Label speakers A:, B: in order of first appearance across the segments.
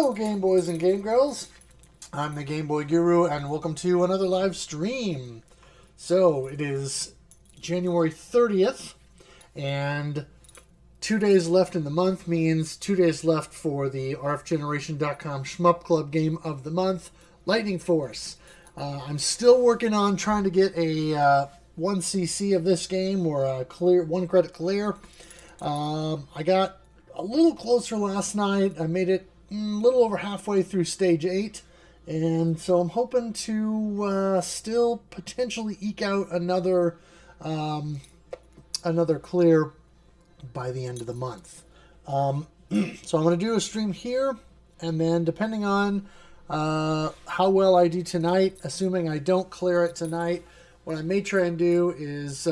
A: Hello, Game Boys and Game Girls. I'm the Game Boy Guru, and welcome to another live stream. So, it is January 30th, and 2 days left in the month means 2 days left for the rfgeneration.com Shmup Club Game of the Month, Lightning Force. I'm still working on trying to get a 1cc of this game, or a clear 1 credit clear. I got a little closer last night. I made it a little over halfway through stage 8, and so I'm hoping to still potentially eke out another clear by the end of the month. So I'm going to do a stream here, and then depending on how well I do tonight, assuming I don't clear it tonight, what I may try and do is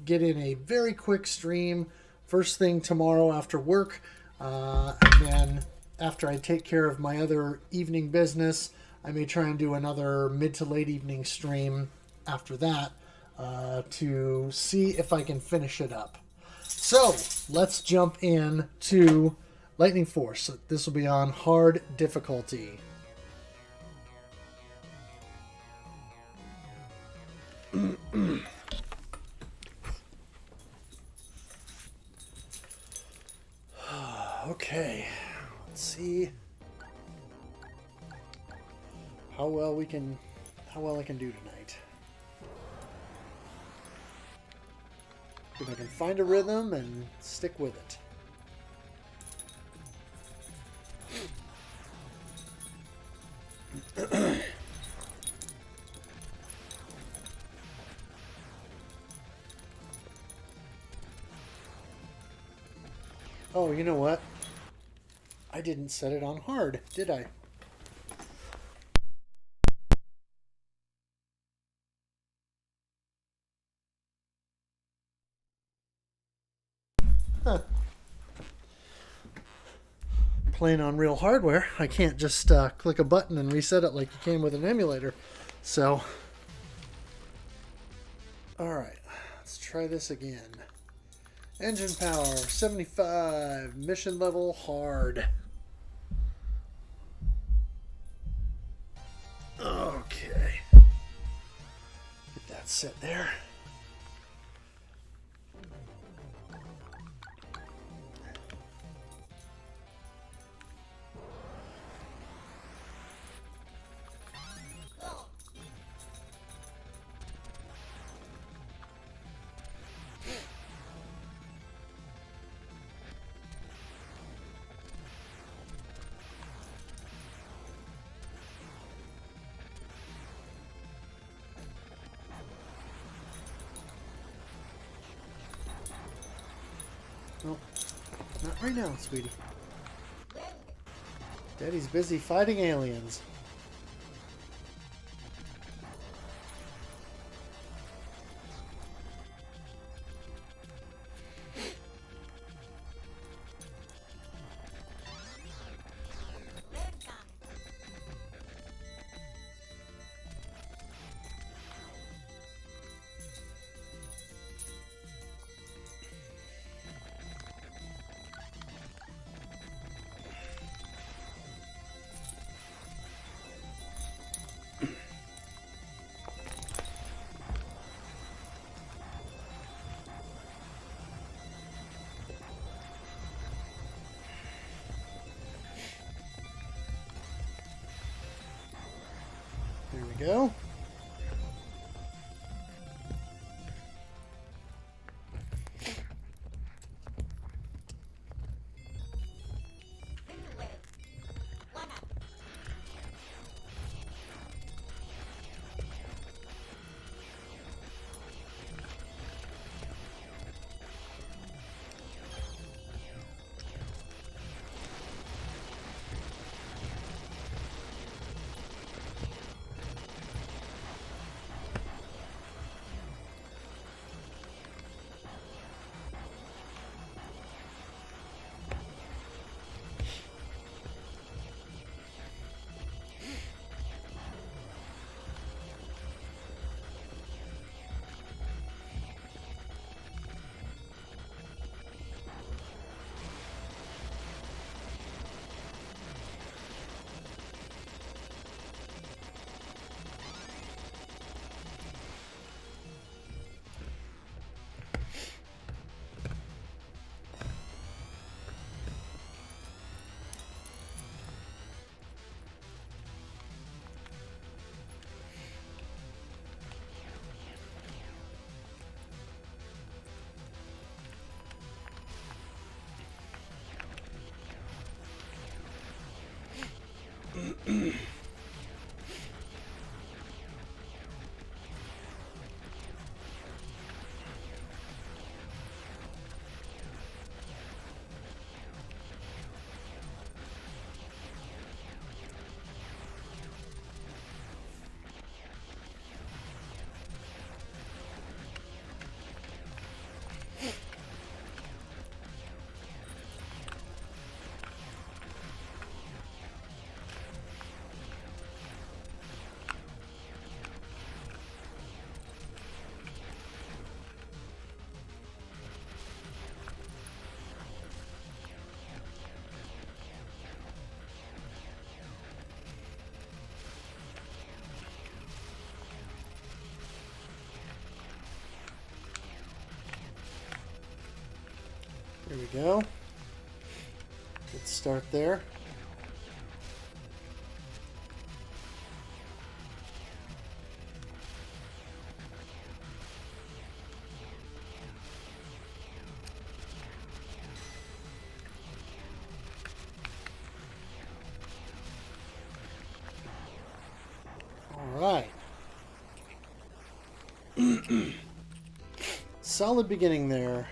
A: get in a very quick stream first thing tomorrow after work, and then after I take care of my other evening business, I may try and do another mid to late evening stream after that to see if I can finish it up. So let's jump in to Lightning Force. This will be on hard difficulty. Okay, let's see how well I can do tonight. If I can find a rhythm and stick with it. Oh, you know what? I didn't set it on hard, did I? Huh. Playing on real hardware, I can't just click a button and reset it like you can with an emulator. So, alright, let's try this again. Engine power, 75, mission level, hard. Okay. Get that set there. Nope. Not right now, sweetie. Daddy's busy fighting aliens. There we go. There we go. Good start there. All right. Solid beginning there.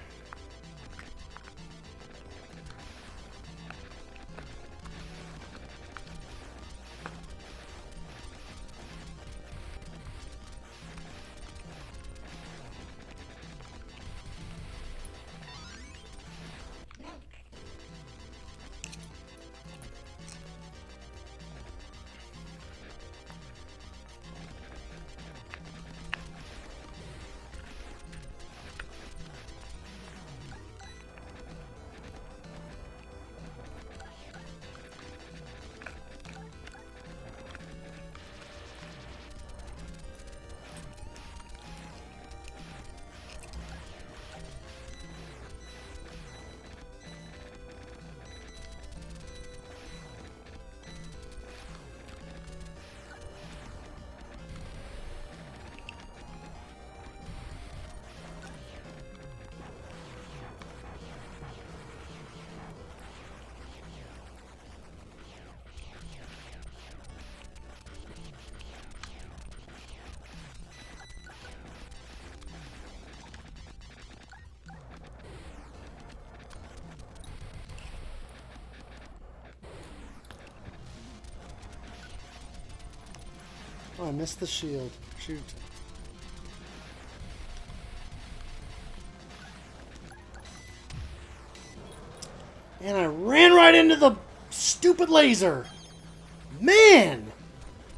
A: Oh, I missed the shield. Shoot. And I ran right into the stupid laser. Man!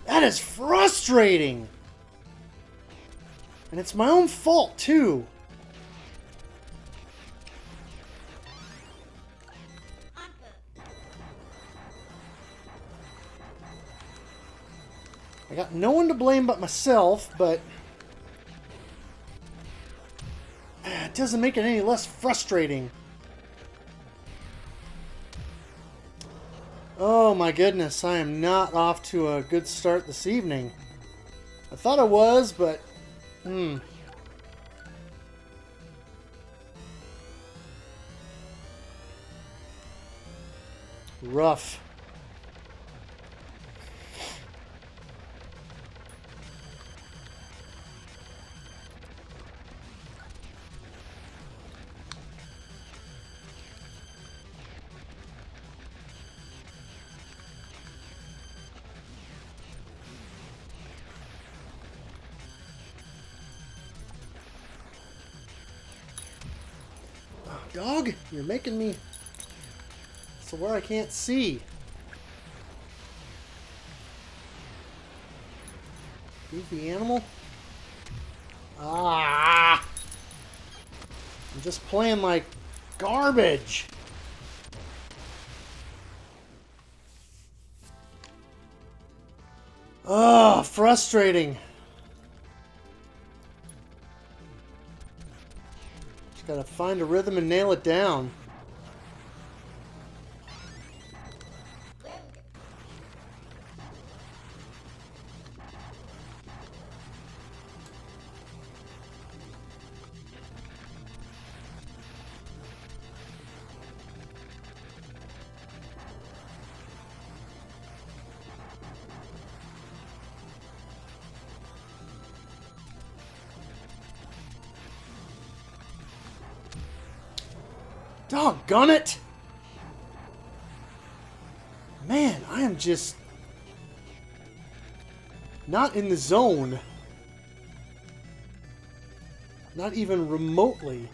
A: That is frustrating. And it's my own fault, too. I got no one to blame but myself, but it doesn't make it any less frustrating. Oh my goodness, I am not off to a good start this evening. I thought I was, but rough. Dog, you're making me so where I can't see. Goofy animal. Ah! I'm just playing like garbage. Oh, frustrating. Just gotta find a rhythm and nail it down. Doggone it! Man, I am just not in the zone. Not even remotely.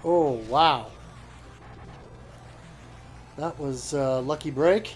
A: Oh, wow. That was a lucky break.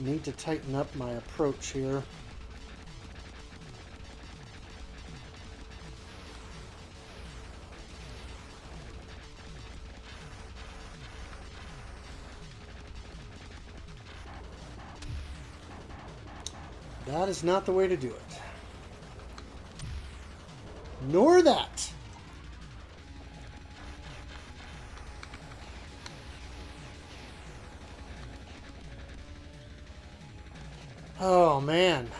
A: Need to tighten up my approach here. That is not the way to do it. Nor that. Oh, man.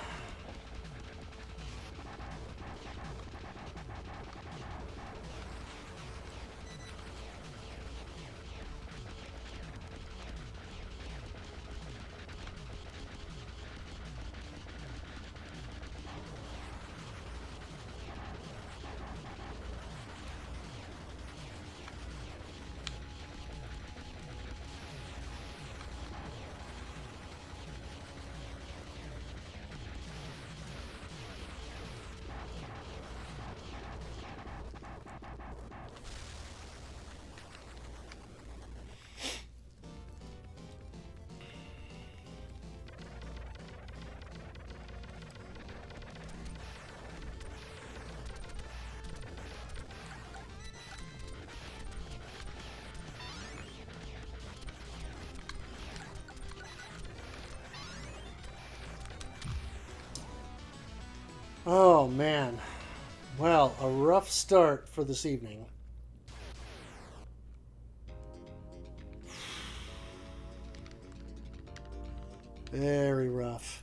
A: Oh, man. Well, a rough start for this evening. Very rough.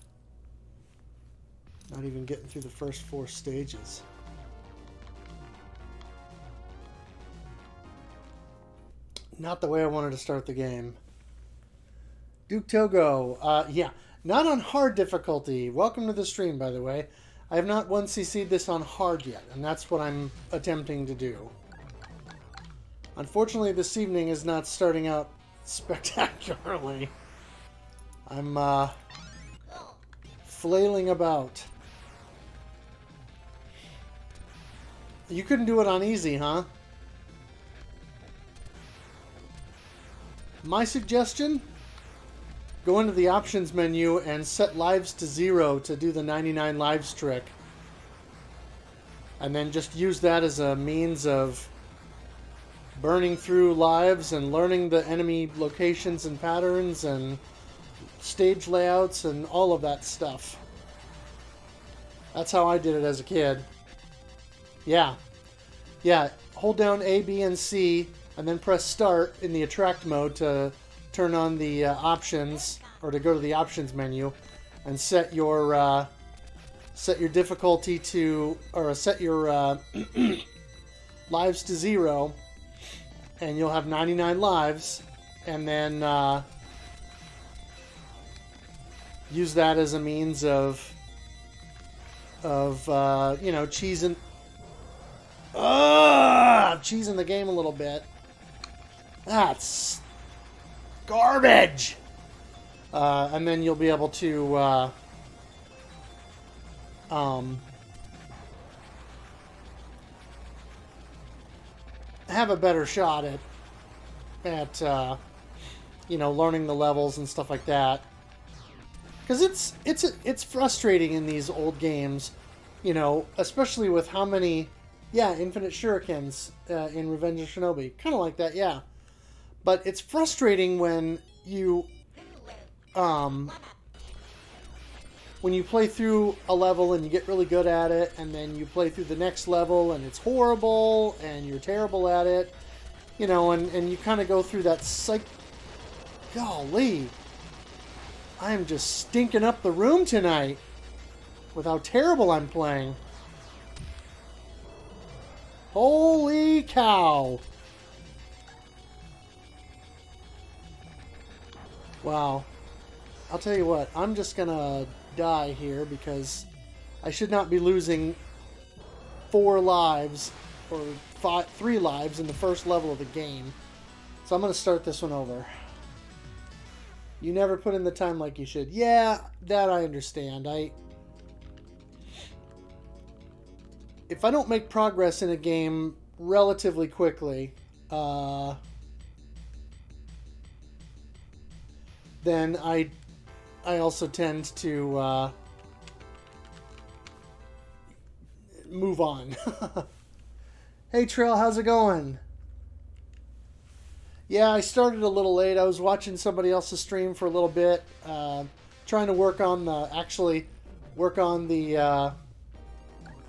A: Not even getting through the first 4 stages. Not the way I wanted to start the game. Duke Togo. Yeah, not on hard difficulty. Welcome to the stream, by the way. I have not 1cc'd this on hard yet, and that's what I'm attempting to do. Unfortunately, this evening is not starting out spectacularly. I'm flailing about. You couldn't do it on easy, huh? My suggestion? Go into the options menu and set lives to 0 to do the 99 lives trick. And then just use that as a means of burning through lives and learning the enemy locations and patterns and stage layouts and all of that stuff. That's how I did it as a kid. Yeah. Yeah, hold down A, B, and C and then press start in the attract mode to turn on the options, or to go to the options menu and set your set your difficulty to, or set your lives to 0, and you'll have 99 lives, and then use that as a means of you know, cheesing the game a little bit. That's garbage. And then you'll be able to have a better shot at you know, learning the levels and stuff like that. Because it's frustrating in these old games, you know, especially with how many, infinite shurikens in Revenge of Shinobi, kind of like that, yeah. But it's frustrating when you play through a level and you get really good at it, and then you play through the next level and it's horrible and you're terrible at it, you know, and you kind of go through that golly, I am just stinking up the room tonight with how terrible I'm playing. Holy cow. Wow. I'll tell you what, I'm just gonna die here because I should not be losing 4 lives or 3 lives in the first level of the game. So I'm gonna start this one over. You never put in the time like you should. Yeah, that I understand. If I don't make progress in a game relatively quickly, then I also tend to move on. Hey Trail, how's it going? Yeah, I started a little late. I was watching somebody else's stream for a little bit, trying to work on the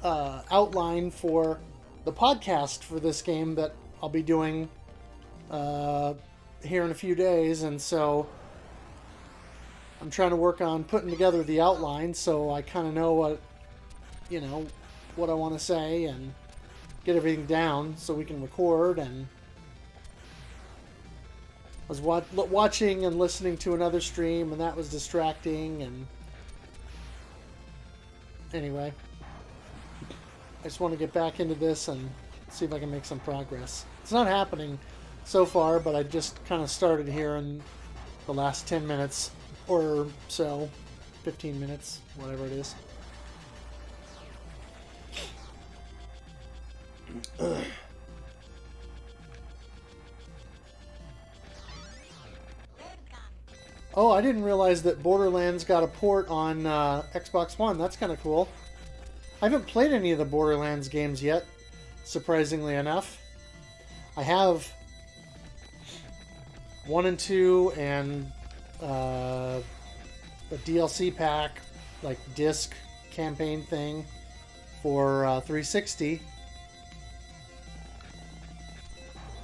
A: outline for the podcast for this game that I'll be doing here in a few days, and so I'm trying to work on putting together the outline so I kind of know what I want to say and get everything down so we can record. And I was watching and listening to another stream, and that was distracting. And anyway, I just want to get back into this and see if I can make some progress. It's not happening so far, but I just kind of started here in the last 10 minutes or so, 15 minutes, whatever it is. Oh, I didn't realize that Borderlands got a port on Xbox One. That's kind of cool. I haven't played any of the Borderlands games yet, surprisingly enough. I have 1 and 2 and a DLC pack, like disc campaign thing for 360.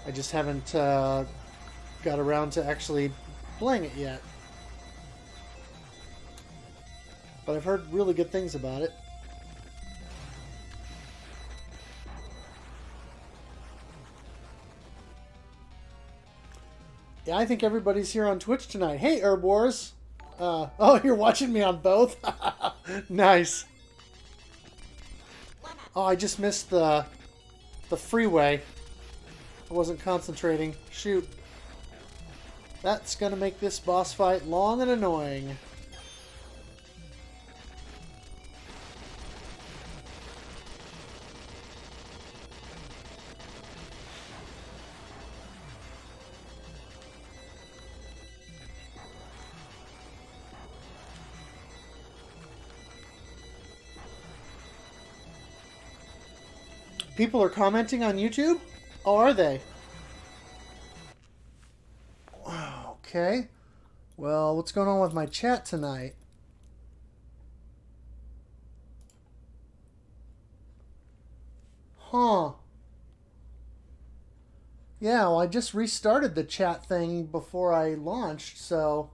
A: I just haven't got around to actually playing it yet. But I've heard really good things about it. Yeah, I think everybody's here on Twitch tonight. Hey, Herb Wars. Oh, you're watching me on both? Nice. Oh, I just missed the freeway. I wasn't concentrating. Shoot. That's going to make this boss fight long and annoying. People are commenting on YouTube? Oh, are they? Okay. Well, what's going on with my chat tonight? Huh. Yeah, well, I just restarted the chat thing before I launched, so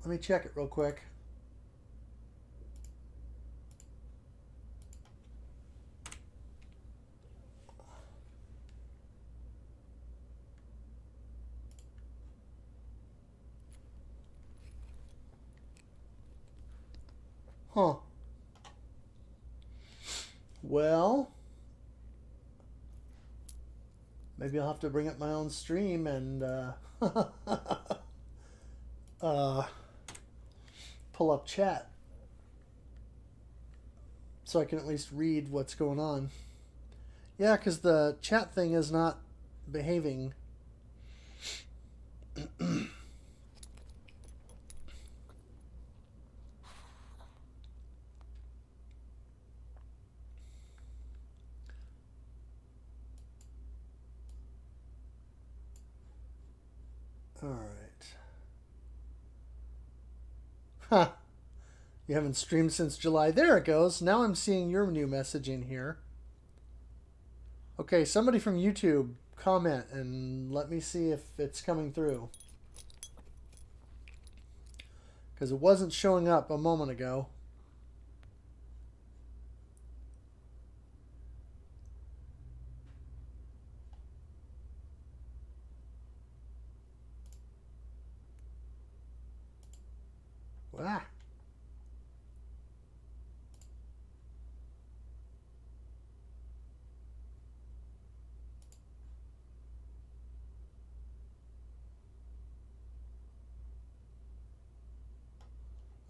A: let me check it real quick. Huh. Well, maybe I'll have to bring up my own stream and uh, pull up chat so I can at least read what's going on. Yeah, because the chat thing is not behaving. All right. Huh. You haven't streamed since July. There it goes. Now I'm seeing your new message in here. Okay, somebody from YouTube comment and let me see if it's coming through. Because it wasn't showing up a moment ago. Ah.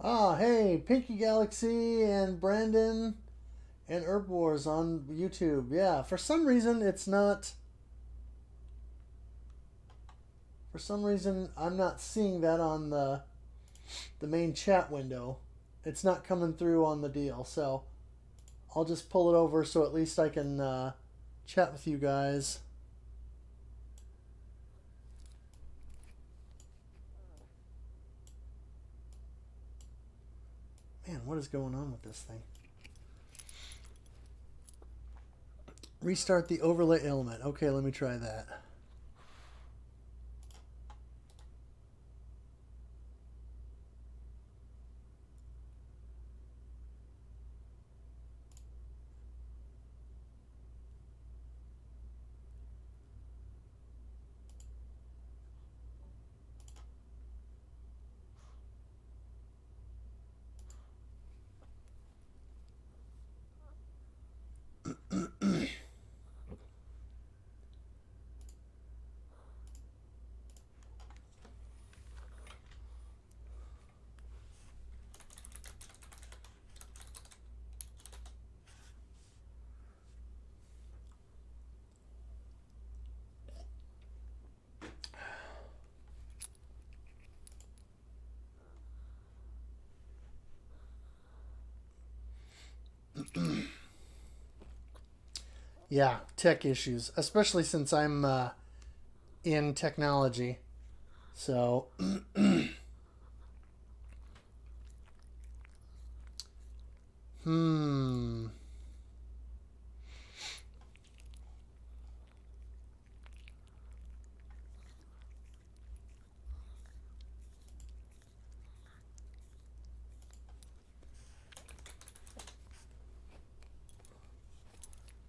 A: Ah, hey, Pinky Galaxy and Brandon and Herb Wars on YouTube. Yeah, for some reason it's not. For some reason I'm not seeing that on the main chat window. It's not coming through on the deal, so I'll just pull it over so at least I can chat with you guys. Man, what is going on with this thing? Restart the overlay element. Okay, let me try that. Yeah, tech issues, especially since I'm in technology. So, hmm.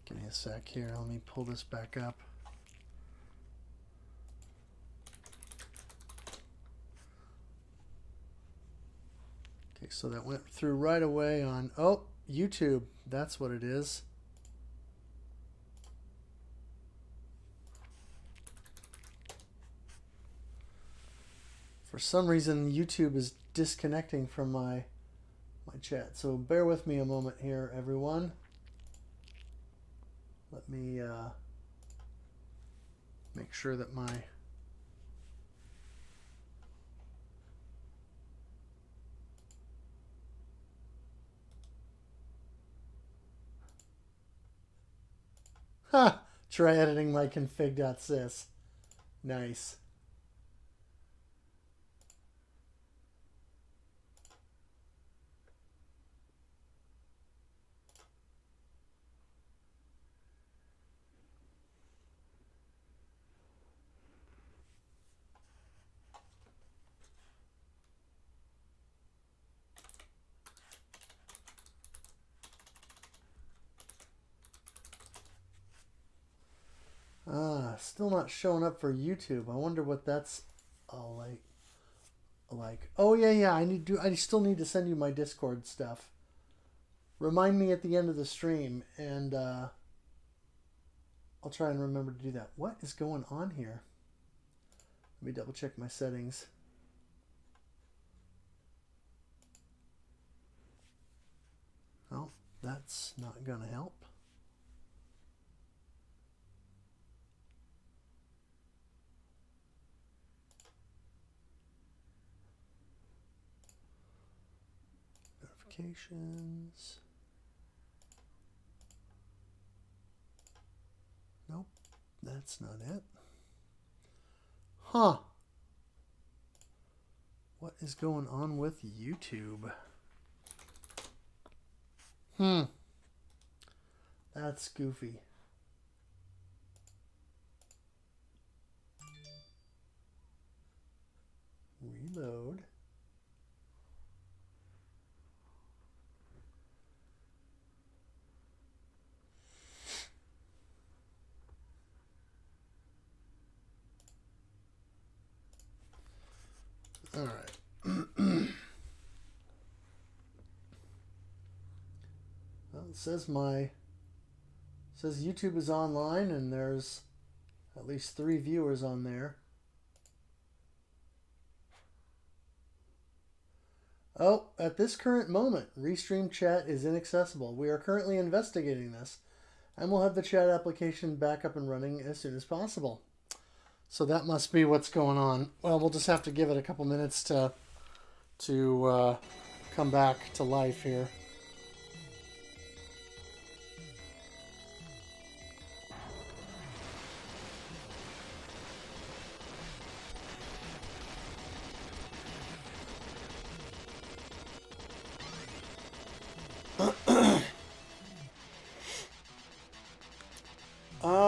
A: Give me a sec here. Let me pull this back up. Okay, so that went through right away on, oh, YouTube. That's what it is. For some reason, YouTube is disconnecting from my chat. So bear with me a moment here, everyone. Let me make sure that my try editing my config.sys. Nice. Still not showing up for YouTube. I wonder what that's all like. Oh yeah. I still need to send you my Discord stuff. remind me at the end of the stream, and I'll try and remember to do that. What is going on here? Let me double check my settings. Oh, that's not going to help. Notifications. Nope, that's not it. Huh. What is going on with YouTube? That's goofy. Reload. All right. Well, it says YouTube is online, and there's at least 3 viewers on there. Oh, at this current moment, Restream chat is inaccessible. We are currently investigating this, and we'll have the chat application back up and running as soon as possible. So that must be what's going on. Well, we'll just have to give it a couple minutes to come back to life here.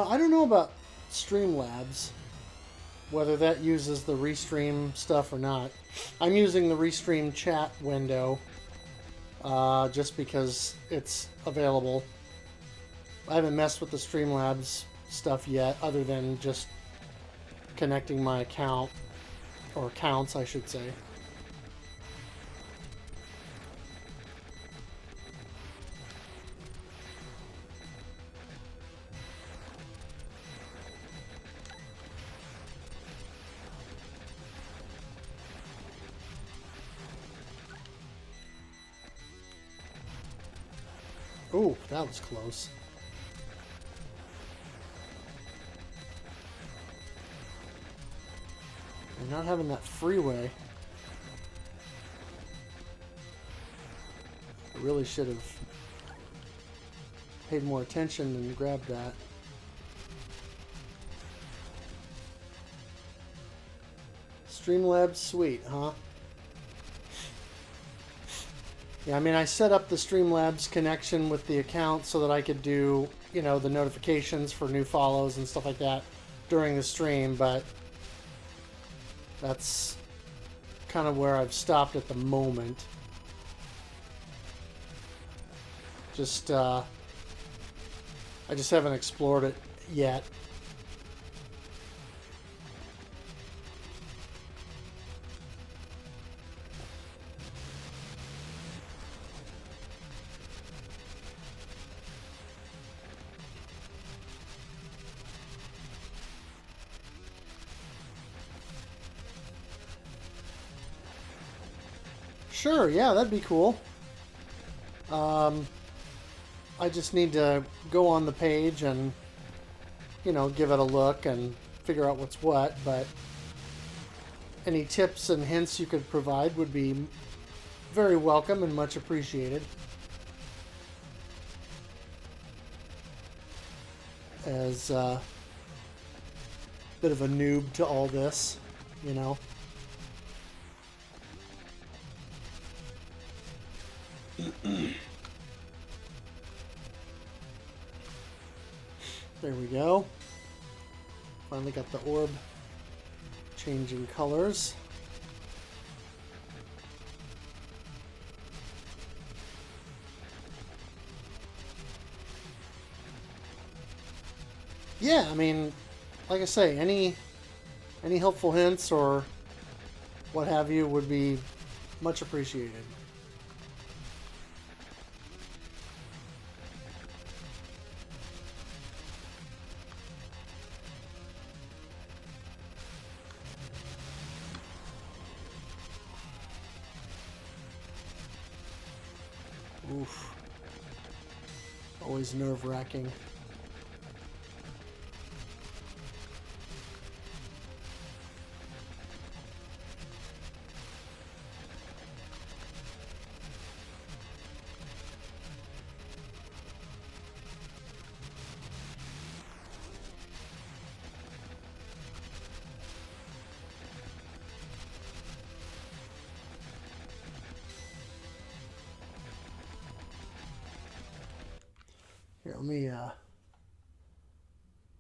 A: I don't know about Streamlabs, whether that uses the Restream stuff or not. I'm using the Restream chat window just because it's available. I haven't messed with the Streamlabs stuff yet, other than just connecting my account, or accounts, I should say. Ooh, that was close. And not having that freeway. I really should have paid more attention and grabbed that. Streamlabs Suite, huh? Yeah, I mean, I set up the Streamlabs connection with the account so that I could do, you know, the notifications for new follows and stuff like that during the stream, but that's kind of where I've stopped at the moment. Just, I just haven't explored it yet. Sure, yeah, that'd be cool. I just need to go on the page and, you know, give it a look and figure out what's what, but any tips and hints you could provide would be very welcome and much appreciated. As a bit of a noob to all this, you know. There we go. Finally got the orb changing colors. Yeah, I mean, like I say, any helpful hints or what have you would be much appreciated. Oof. Always nerve-wracking. Here,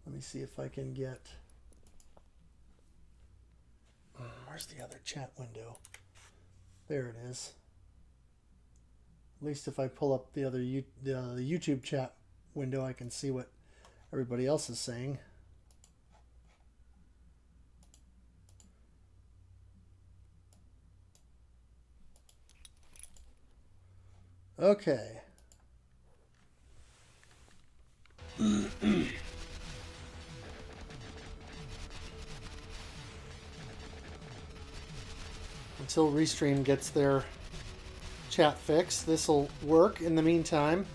A: let me see if I can get. Where's the other chat window? There it is. At least if I pull up the other the YouTube chat window, I can see what everybody else is saying. Okay. Until Restream gets their chat fixed, this will work in the meantime.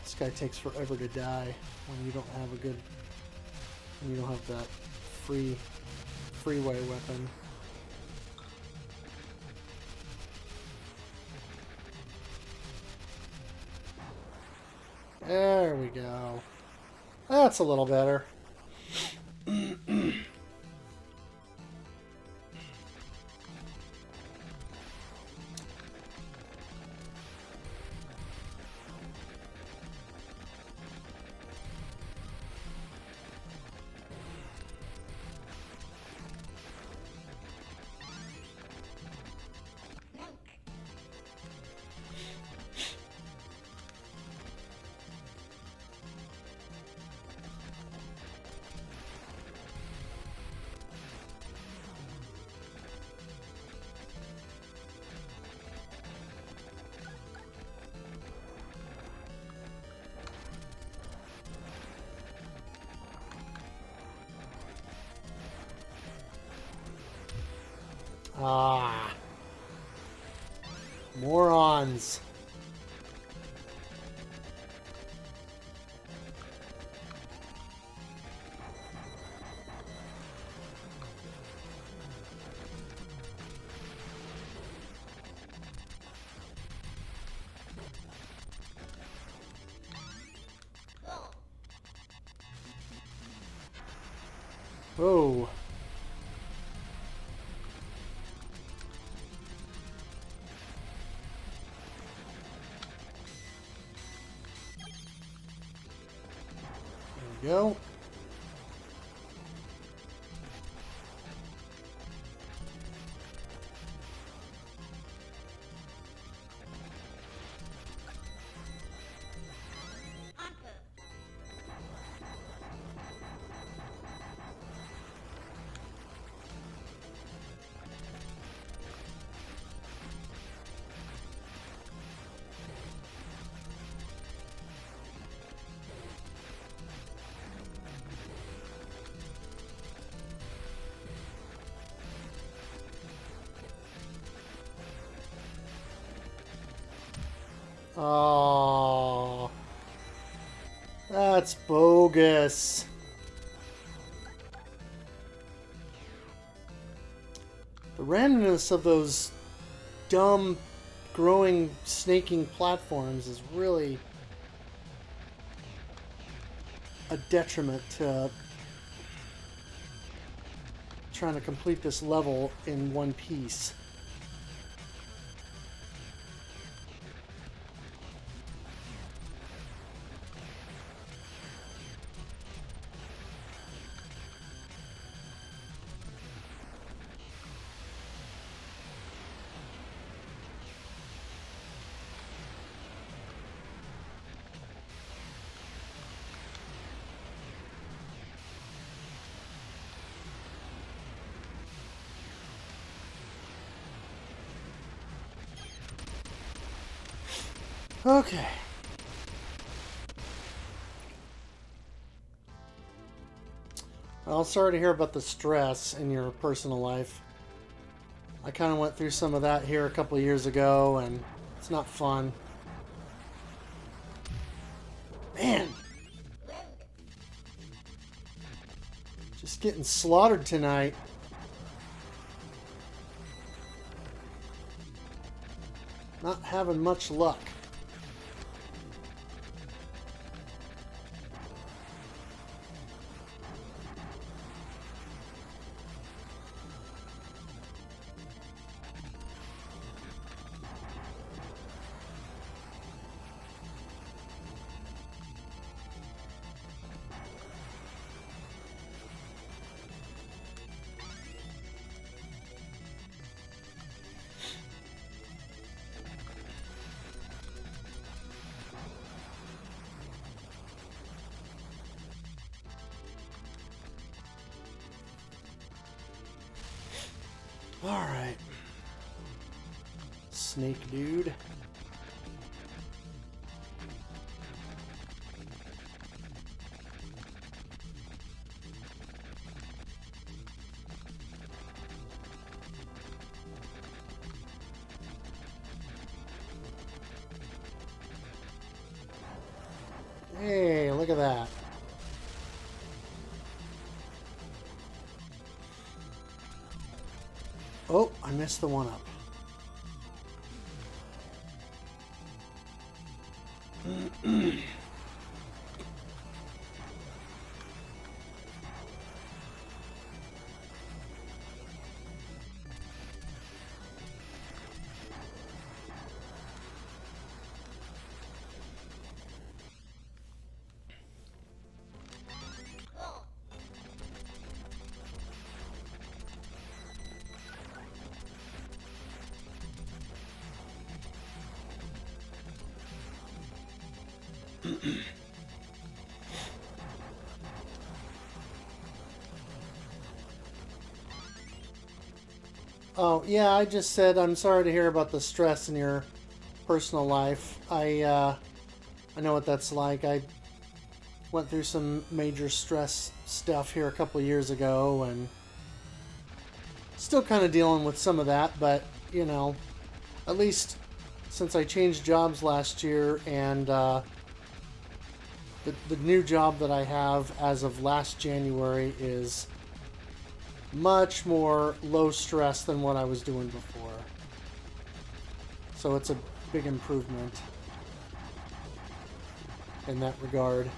A: This guy takes forever to die when you don't have a good, when you don't have that freeway weapon. There we go. That's a little better. Ah. Morons. Oh. There we go. Oh, that's bogus. The randomness of those dumb, growing, snaking platforms is really a detriment to trying to complete this level in one piece. Okay. Well, sorry to hear about the stress in your personal life. I kind of went through some of that here a couple of years ago, and it's not fun. Man! Just getting slaughtered tonight. Not having much luck. Alright. Snake dude. Hey, look at that. Oh, I missed the one up. Oh, yeah, I just said I'm sorry to hear about the stress in your personal life. I know what that's like. I went through some major stress stuff here a couple of years ago, and still kind of dealing with some of that, but, you know, at least since I changed jobs last year, and the new job that I have as of last January is much more low stress than what I was doing before. So it's a big improvement in that regard.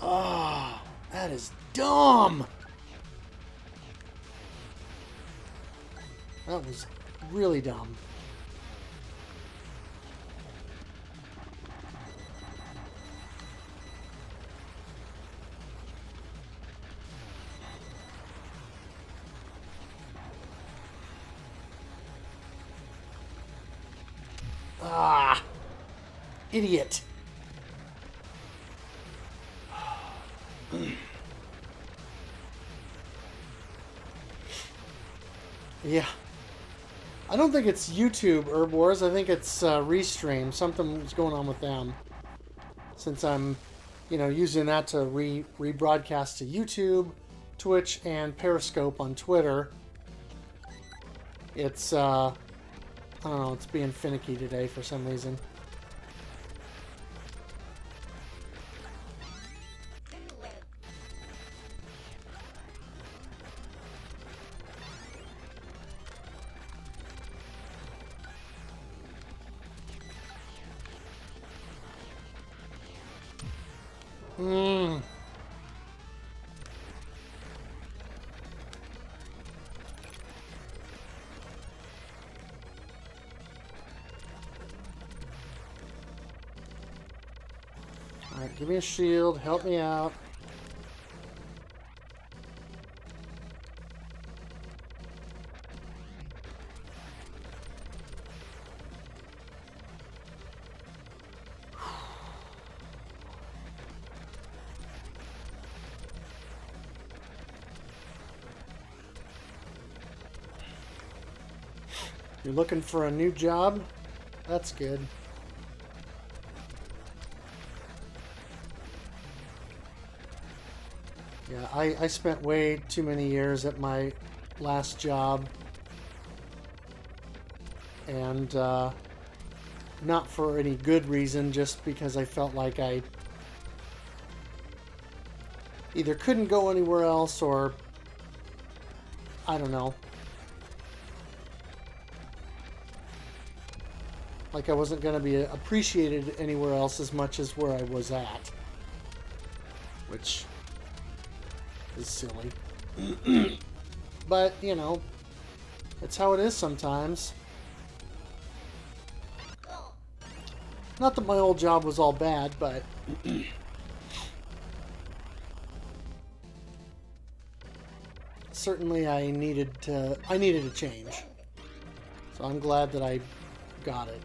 A: Ah, that is dumb. That was really dumb. Ah, idiot. Yeah. I don't think it's YouTube, Herb Wars. I think it's Restream. Something's going on with them. Since I'm, using that to rebroadcast to YouTube, Twitch, and Periscope on Twitter. It's, I don't know, it's being finicky today for some reason. Alright, give me a shield. Help me out. You're looking for a new job? That's good. Yeah, I spent way too many years at my last job. And not for any good reason, just because I felt like I either couldn't go anywhere else or I don't know. Like I wasn't going to be appreciated anywhere else as much as where I was at. Which is silly. But, you know, it's how it is sometimes. Not that my old job was all bad, but certainly I needed a change. So I'm glad that I got it.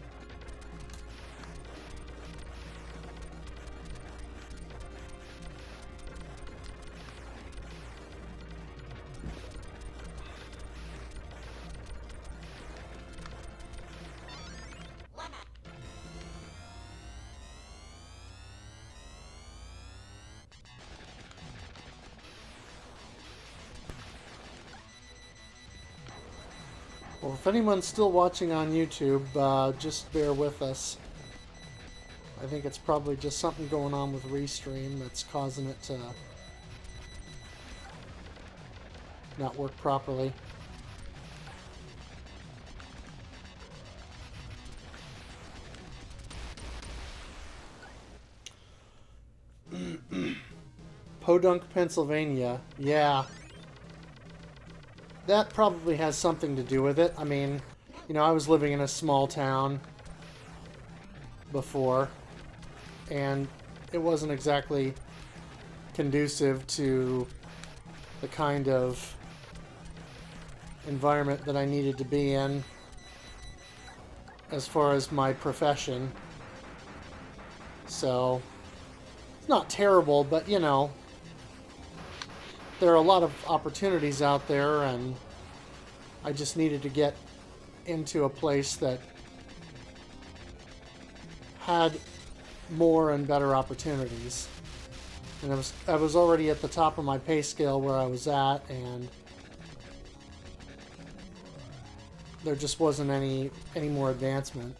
A: Well, if anyone's still watching on YouTube, just bear with us. I think it's probably just something going on with Restream that's causing it to not work properly. Podunk, Pennsylvania. Yeah. That probably has something to do with it. I mean, you know, I was living in a small town before, and it wasn't exactly conducive to the kind of environment that I needed to be in as far as my profession. So, it's not terrible, but, you know, there are a lot of opportunities out there, and I just needed to get into a place that had more and better opportunities. And I was already at the top of my pay scale where I was at, and there just wasn't any more advancement.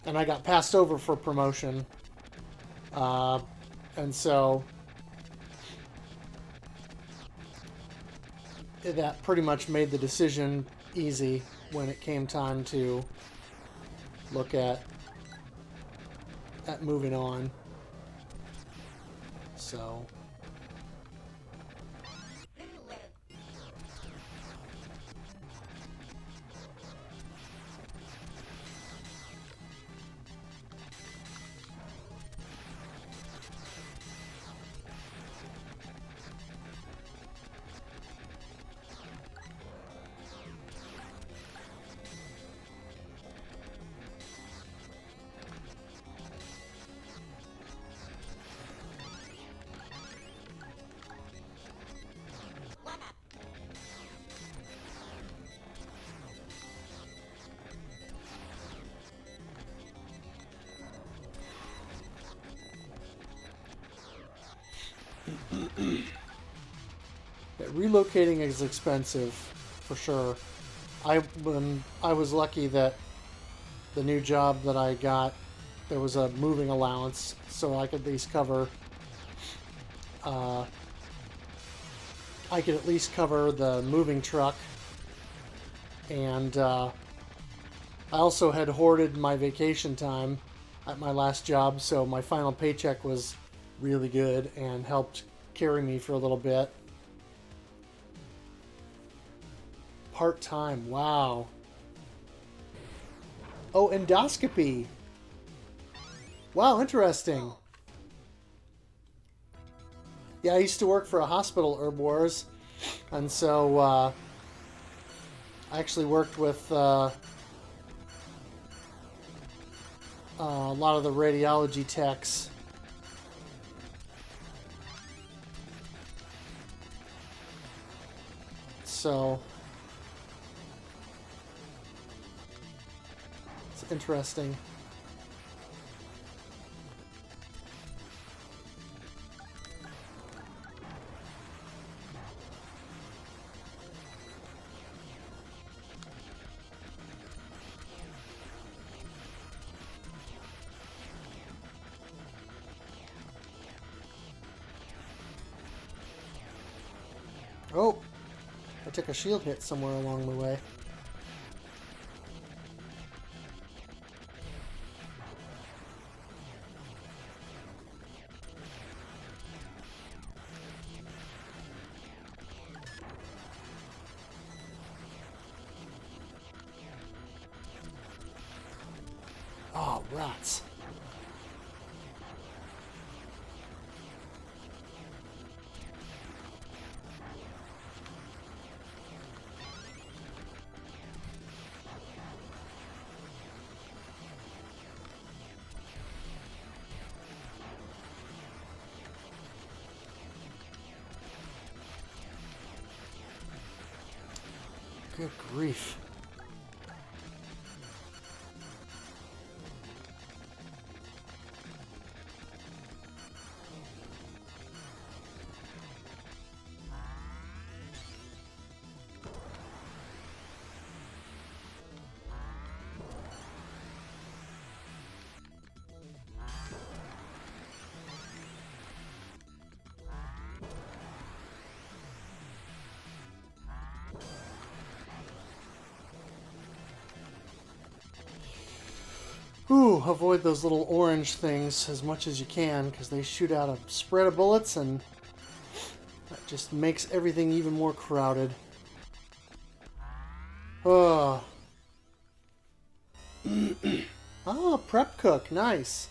A: And I got passed over for promotion, and so that pretty much made the decision easy when it came time to look at moving on. So relocating is expensive, for sure. I was lucky that the new job that I got, there was a moving allowance, so I could at least cover. I could at least cover the moving truck, and I also had hoarded my vacation time at my last job, so my final paycheck was really good and helped carry me for a little bit. Part-time, wow. Oh, endoscopy. Wow, interesting. Yeah, I used to work for a hospital, Herb Wars, and so I actually worked with a lot of the radiology techs. So It's interesting. Oh, I took a shield hit somewhere along the way. Oh, rats. Good grief. Ooh, avoid those little orange things as much as you can because they shoot out a spread of bullets and that just makes everything even more crowded. Oh. Oh, prep cook. Nice.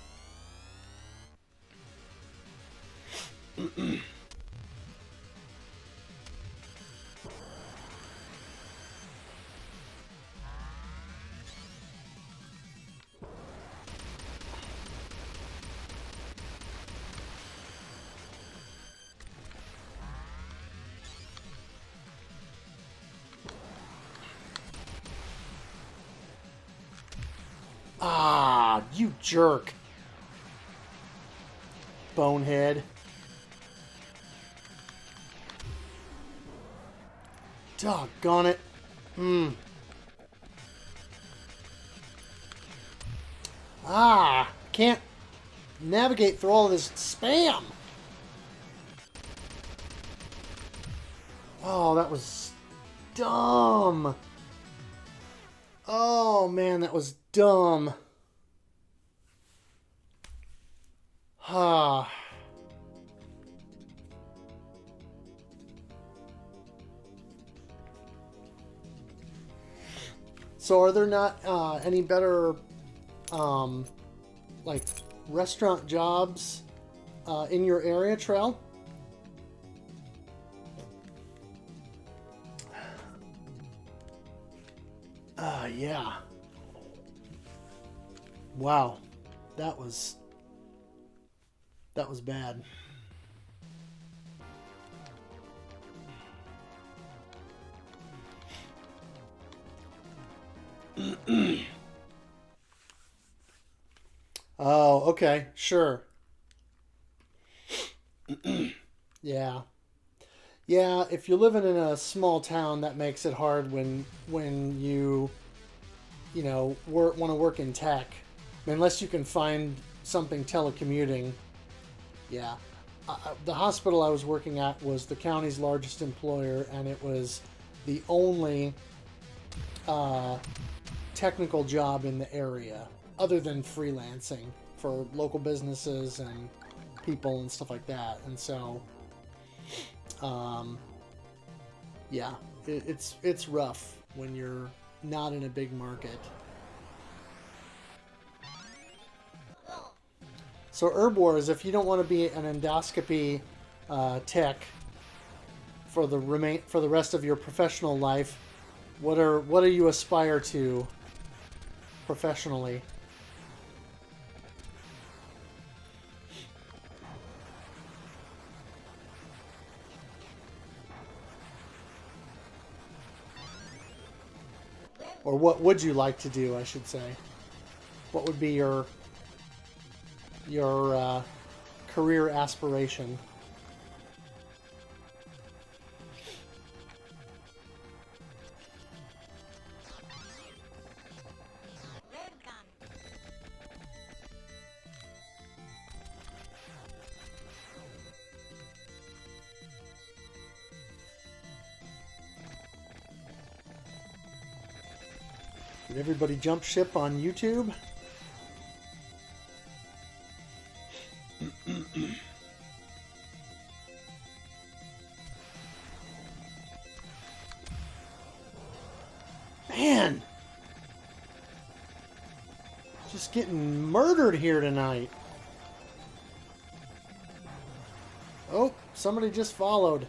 A: Ah, you jerk. Bonehead. Doggone it. Ah, can't navigate through all of this spam. Oh, that was dumb. Oh, man, that was dumb. Ah. So are there not any better, like, restaurant jobs in your area, Trail? Yeah. Wow. That was bad. Oh, okay. Sure. Yeah. Yeah, if you're living in a small town, that makes it hard when you know, want to work in tech. Unless you can find something telecommuting. Yeah. The hospital I was working at was the county's largest employer, and it was the only technical job in the area, other than freelancing for local businesses and people and stuff like that. And so, yeah, it's rough when you're not in a big market. So Herb Wars, if you don't want to be an endoscopy tech for the rest of your professional life, what do you aspire to professionally? Or what would you like to do, I should say? What would be your career aspiration? Did everybody jump ship on YouTube? Man! Just getting murdered here tonight. Oh, somebody just followed.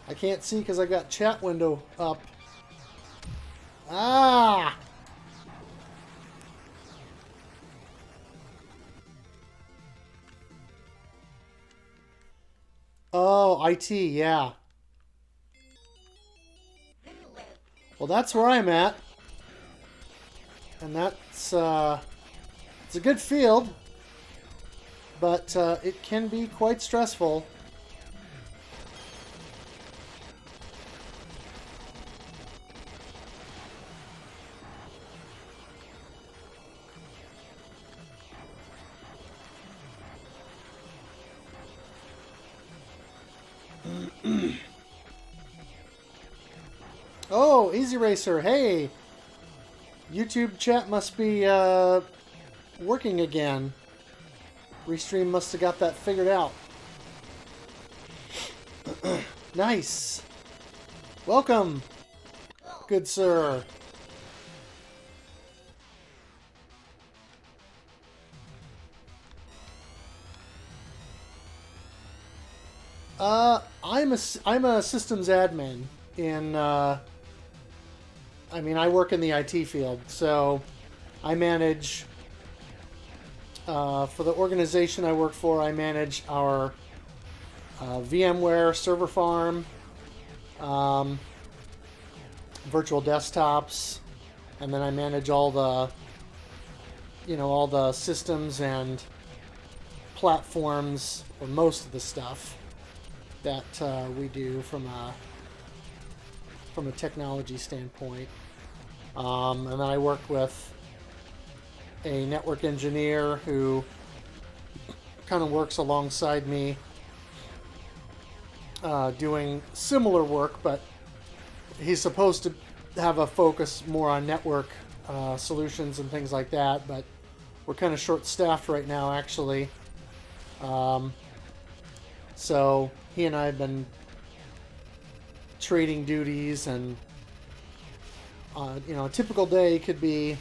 A: I can't see because I got chat window up. Ah! Oh, IT, yeah. Well, that's where I'm at. And that's, it's a good field, but it can be quite stressful. Oh, Easy Racer, hey! YouTube chat must be working again. Restream must have got that figured out. Nice! Welcome, good sir. I'm a systems admin in I mean, I work in the IT field, so I manage, for the organization I work for, I manage our VMware server farm, virtual desktops, and then I manage all the, all the systems and platforms, or most of the stuff that we do from a technology standpoint. And then I work with a network engineer who kind of works alongside me doing similar work, but he's supposed to have a focus more on network solutions and things like that, but we're kind of short-staffed right now, actually. So he and I have been trading duties, and a typical day could be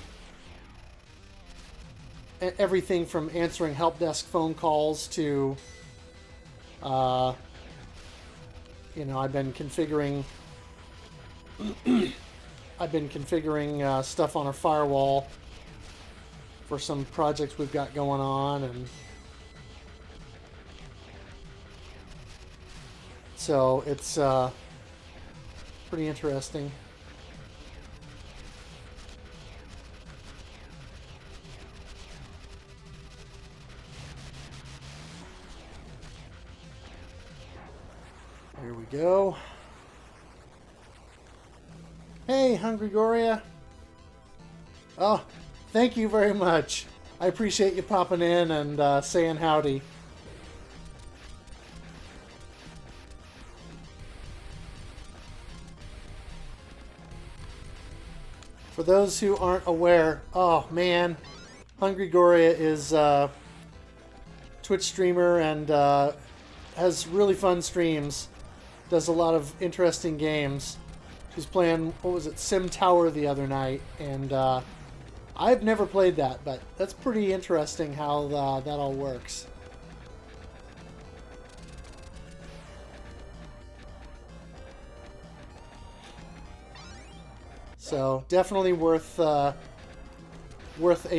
A: everything from answering help desk phone calls to I've been configuring stuff on our firewall for some projects we've got going on, and so it's pretty interesting. Here we go. Hey, Hungry Goria. Oh, thank you very much. I appreciate you popping in and saying howdy. For those who aren't aware, oh man, Hungry Goria is a Twitch streamer and has really fun streams. Does a lot of interesting games. She's playing, what was it, Sim Tower the other night, and I've never played that, but that's pretty interesting how that all works. So definitely worth a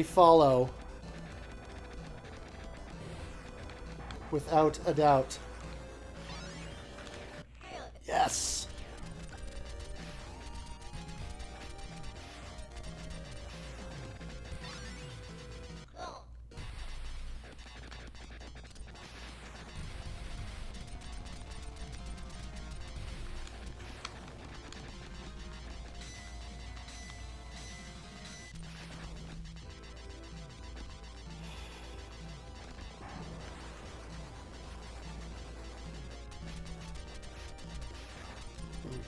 A: follow, without a doubt. Yes.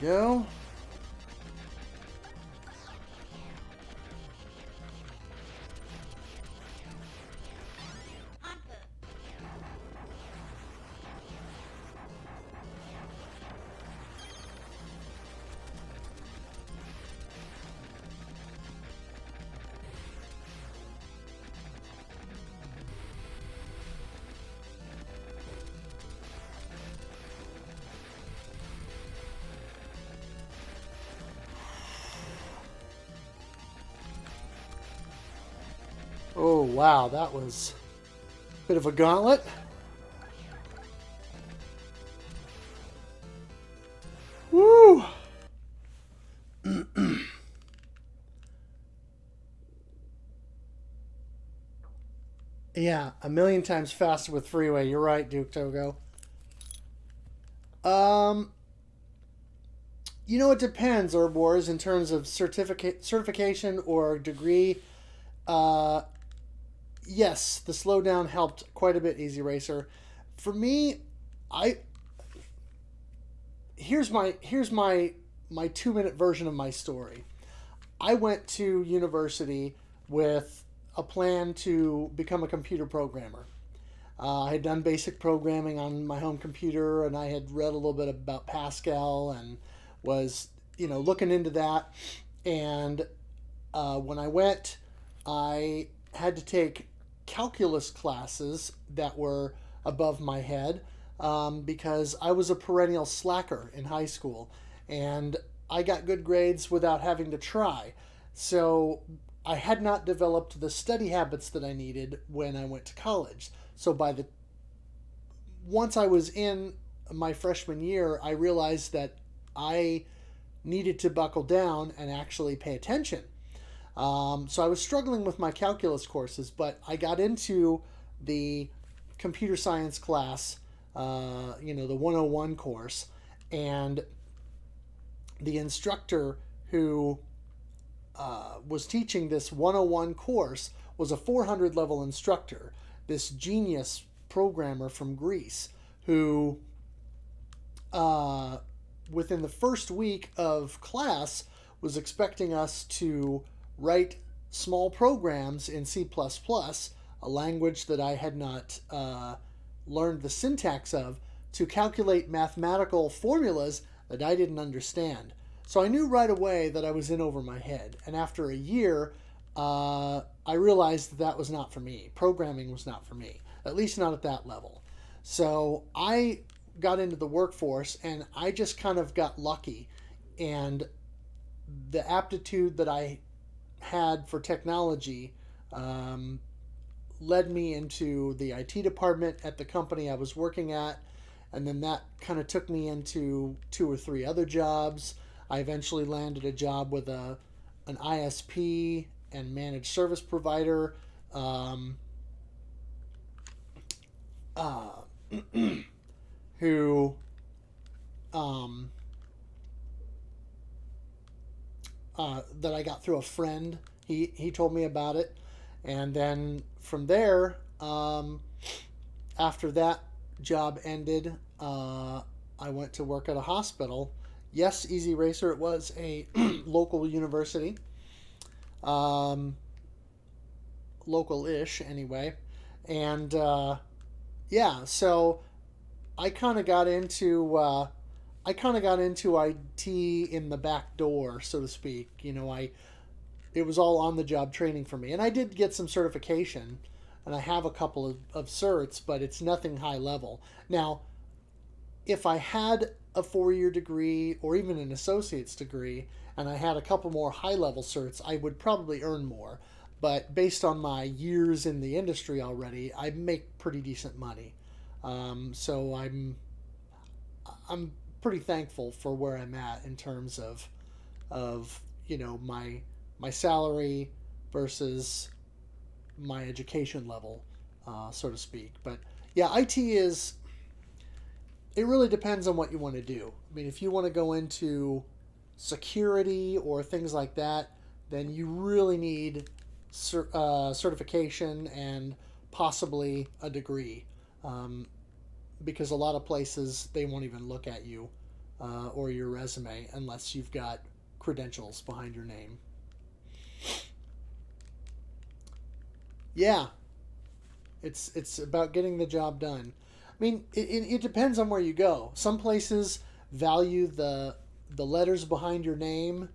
A: we go. Oh, wow, that was a bit of a gauntlet. Woo! Yeah, a million times faster with Freeway. You're right, Duke Togo. Um, it depends, Herb Wars, in terms of certification or degree. Uh, yes, the slowdown helped quite a bit, Easy Racer. For me, I here's my 2 minute version of my story. I went to university with a plan to become a computer programmer. I had done basic programming on my home computer, and I had read a little bit about Pascal and was, looking into that. And when I went, I had to take calculus classes that were above my head because I was a perennial slacker in high school, and I got good grades without having to try. So I had not developed the study habits that I needed when I went to college. So once I was in my freshman year, I realized that I needed to buckle down and actually pay attention. So I was struggling with my calculus courses, but I got into the computer science class, the 101 course, and the instructor who was teaching this 101 course was a 400 level instructor, this genius programmer from Greece who, within the first week of class, was expecting us to write small programs in C++, a language that I had not learned the syntax of, to calculate mathematical formulas that I didn't understand. So I knew right away that I was in over my head. And after a year, I realized that was not for me. Programming was not for me, at least not at that level. So I got into the workforce, and I just kind of got lucky. And the aptitude that I had for technology led me into the IT department at the company I was working at. And then that kind of took me into 2 or 3 other jobs. I eventually landed a job with an ISP and managed service provider who that I got through a friend. He told me about it, and then from there, after that job ended, I went to work at a hospital. Yes, Easy Racer, it was a local university, local-ish anyway, and yeah, so I kind of got into IT in the back door, so to speak. It was all on the job training for me, and I did get some certification, and I have a couple of certs, but it's nothing high level. Now, if I had a 4-year degree or even an associate's degree, and I had a couple more high level certs, I would probably earn more. But based on my years in the industry already, I make pretty decent money. So I'm pretty thankful for where I'm at in terms of my salary versus my education level, so to speak. But yeah, it really depends on what you want to do. I mean, if you want to go into security or things like that, then you really need certification and possibly a degree, because a lot of places they won't even look at you or your resume unless you've got credentials behind your name. Yeah, it's about getting the job done. I mean, it depends on where you go. Some places value the letters behind your name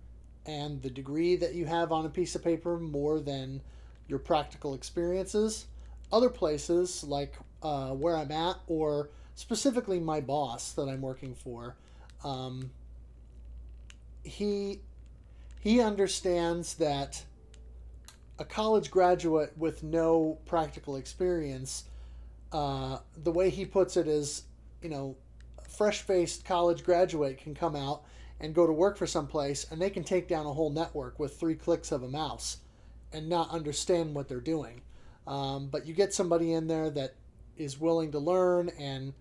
A: and the degree that you have on a piece of paper more than your practical experiences. Other places, like where I'm at, or specifically my boss that I'm working for, he understands that a college graduate with no practical experience, the way he puts it is, a fresh-faced college graduate can come out and go to work for some place, and they can take down a whole network with 3 clicks of a mouse and not understand what they're doing. But you get somebody in there that is willing to learn and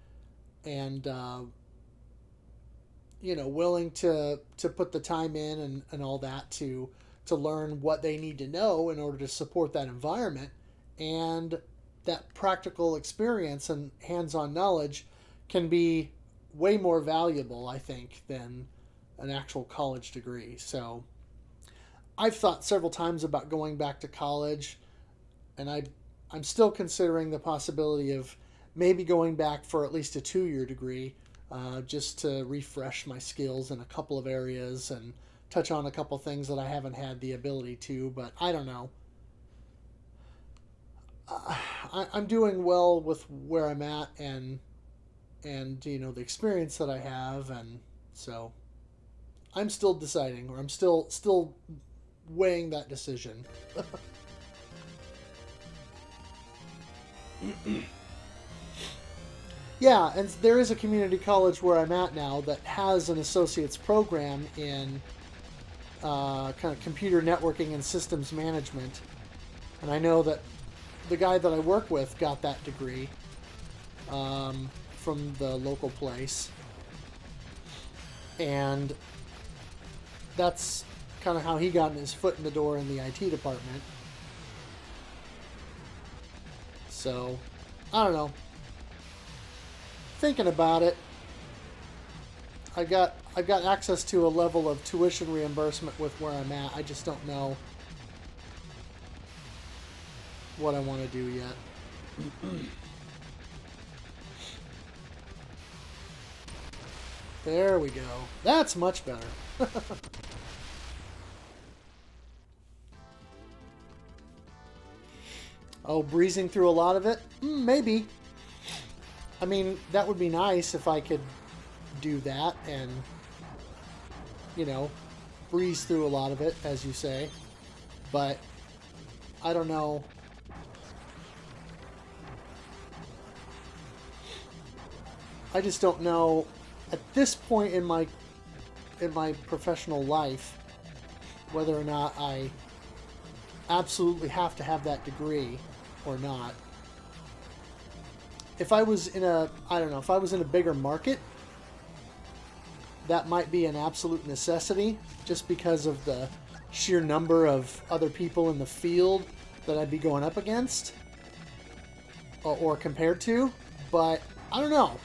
A: willing to put the time in and all that to learn what they need to know in order to support that environment. And that practical experience and hands-on knowledge can be way more valuable, I think, than an actual college degree. So I've thought several times about going back to college, and I'm still considering the possibility of maybe going back for at least a 2-year degree, just to refresh my skills in a couple of areas and touch on a couple things that I haven't had the ability to, but I don't know. I'm doing well with where I'm at and the experience that I have, and so I'm still deciding, or I'm still weighing that decision. Yeah, and there is a community college where I'm at now that has an associate's program in kind of computer networking and systems management. And I know that the guy that I work with got that degree from the local place. And that's kind of how he got his foot in the door in the IT department. So, I don't know. Thinking about it, I've got access to a level of tuition reimbursement with where I'm at. I just don't know what I want to do yet. There we go. That's much better. Oh, breezing through a lot of it? Maybe. I mean, that would be nice if I could do that and, breeze through a lot of it, as you say. But I don't know. I just don't know at this point in my professional life whether or not I absolutely have to have that degree or not. If I was in if I was in a bigger market, that might be an absolute necessity just because of the sheer number of other people in the field that I'd be going up against or compared to, but I don't know.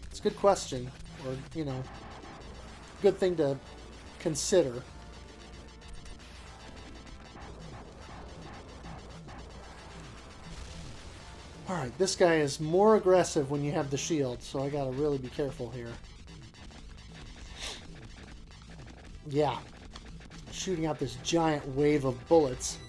A: It's a good question, or, good thing to consider. Alright, this guy is more aggressive when you have the shield, so I gotta really be careful here. Yeah. Shooting out this giant wave of bullets.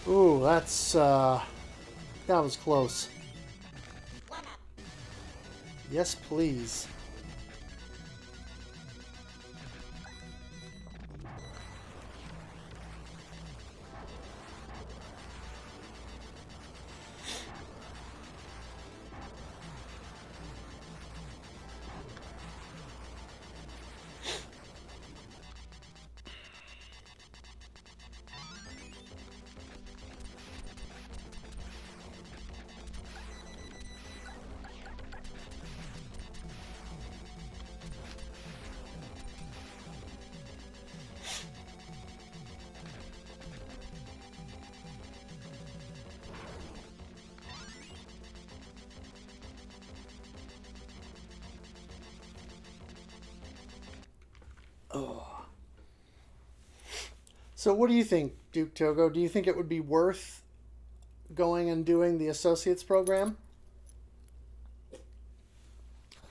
A: Ooh, that was close. Yes, please. Oh. So what do you think, Duke Togo? Do you think it would be worth going and doing the associate's program?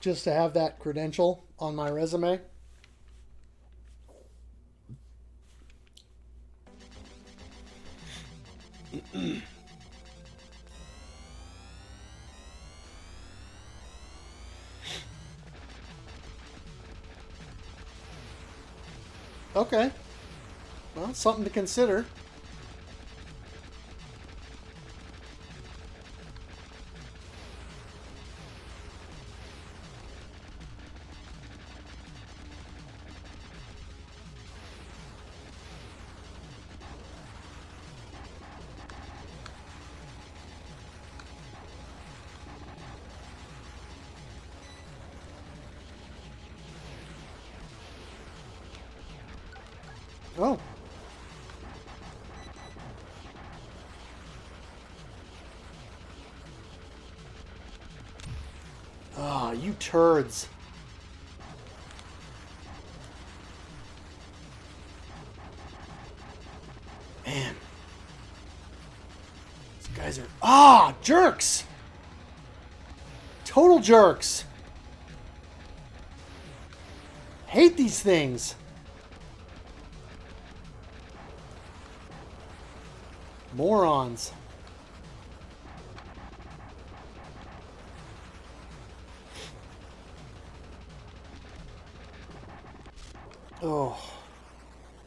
A: Just to have that credential on my resume? Okay. Well, something to consider. Oh. Ah, you turds. Man. These guys are... Ah! Jerks! Total jerks. Hate these things. Morons. Oh.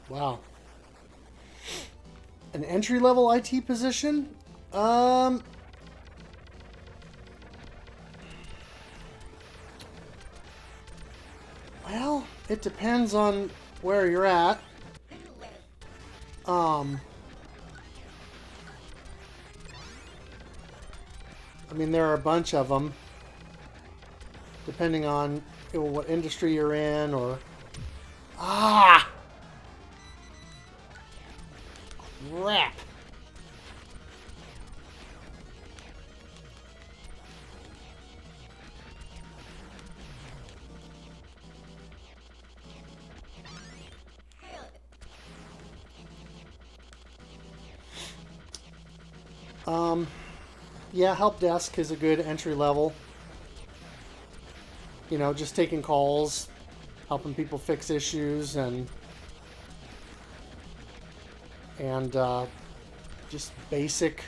A: Wow. An entry-level IT position? Well, it depends on where you're at. I mean, there are a bunch of them, depending on what industry you're in, or... Ah! Crap! Yeah, help desk is a good entry level. You know, just taking calls, helping people fix issues, and just basic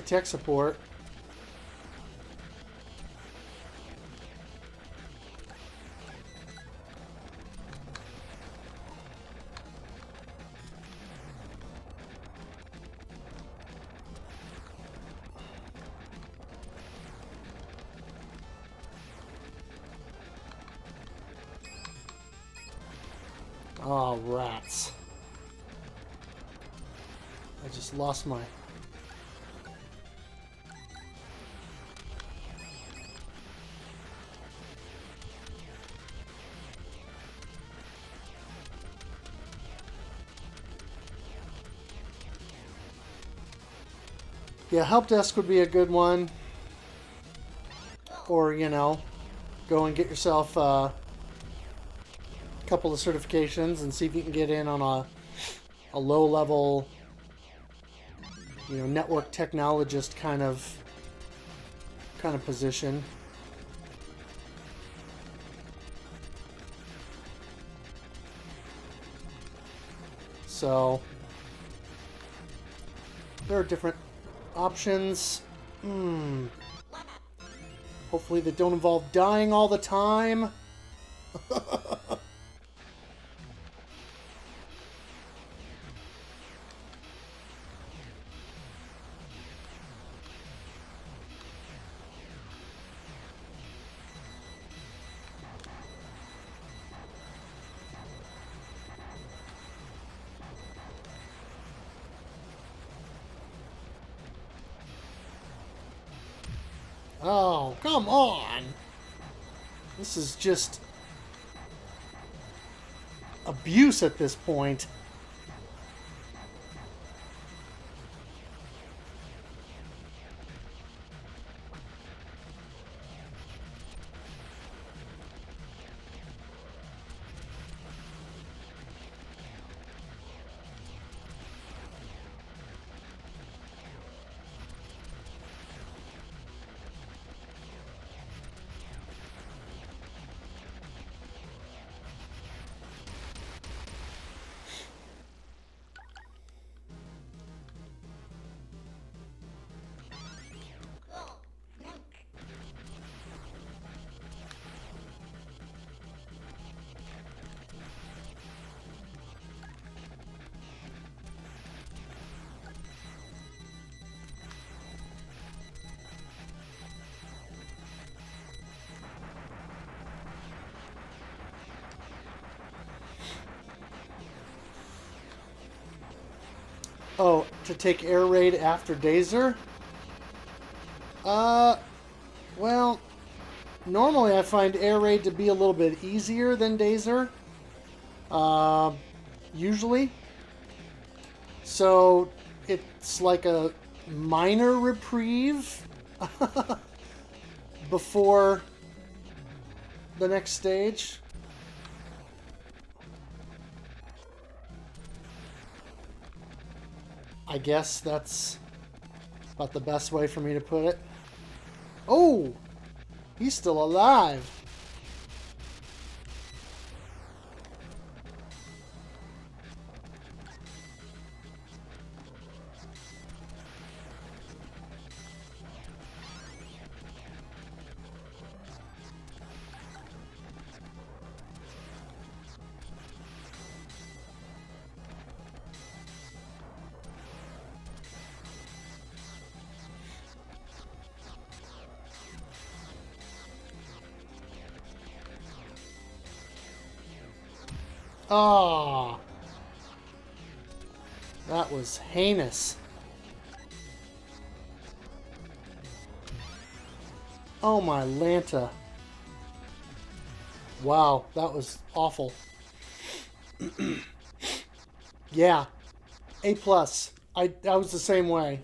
A: tech support. Oh, rats. I just lost my... Yeah, help desk would be a good one. Or, you know, go and get yourself a couple of certifications and see if you can get in on a low-level, you know, network technologist kind of position. So there are different options. Hopefully they don't involve dying all the time. Oh, come on! This is just abuse at this point. Oh, to take air raid after Dazer? Well, normally I find air raid to be a little bit easier than Dazer. Usually. So it's like a minor reprieve before the next stage. I guess that's about the best way for me to put it. Oh! He's still alive. Ah, that was heinous. Oh my Lanta. Wow, that was awful. Yeah, A+. I was the same way.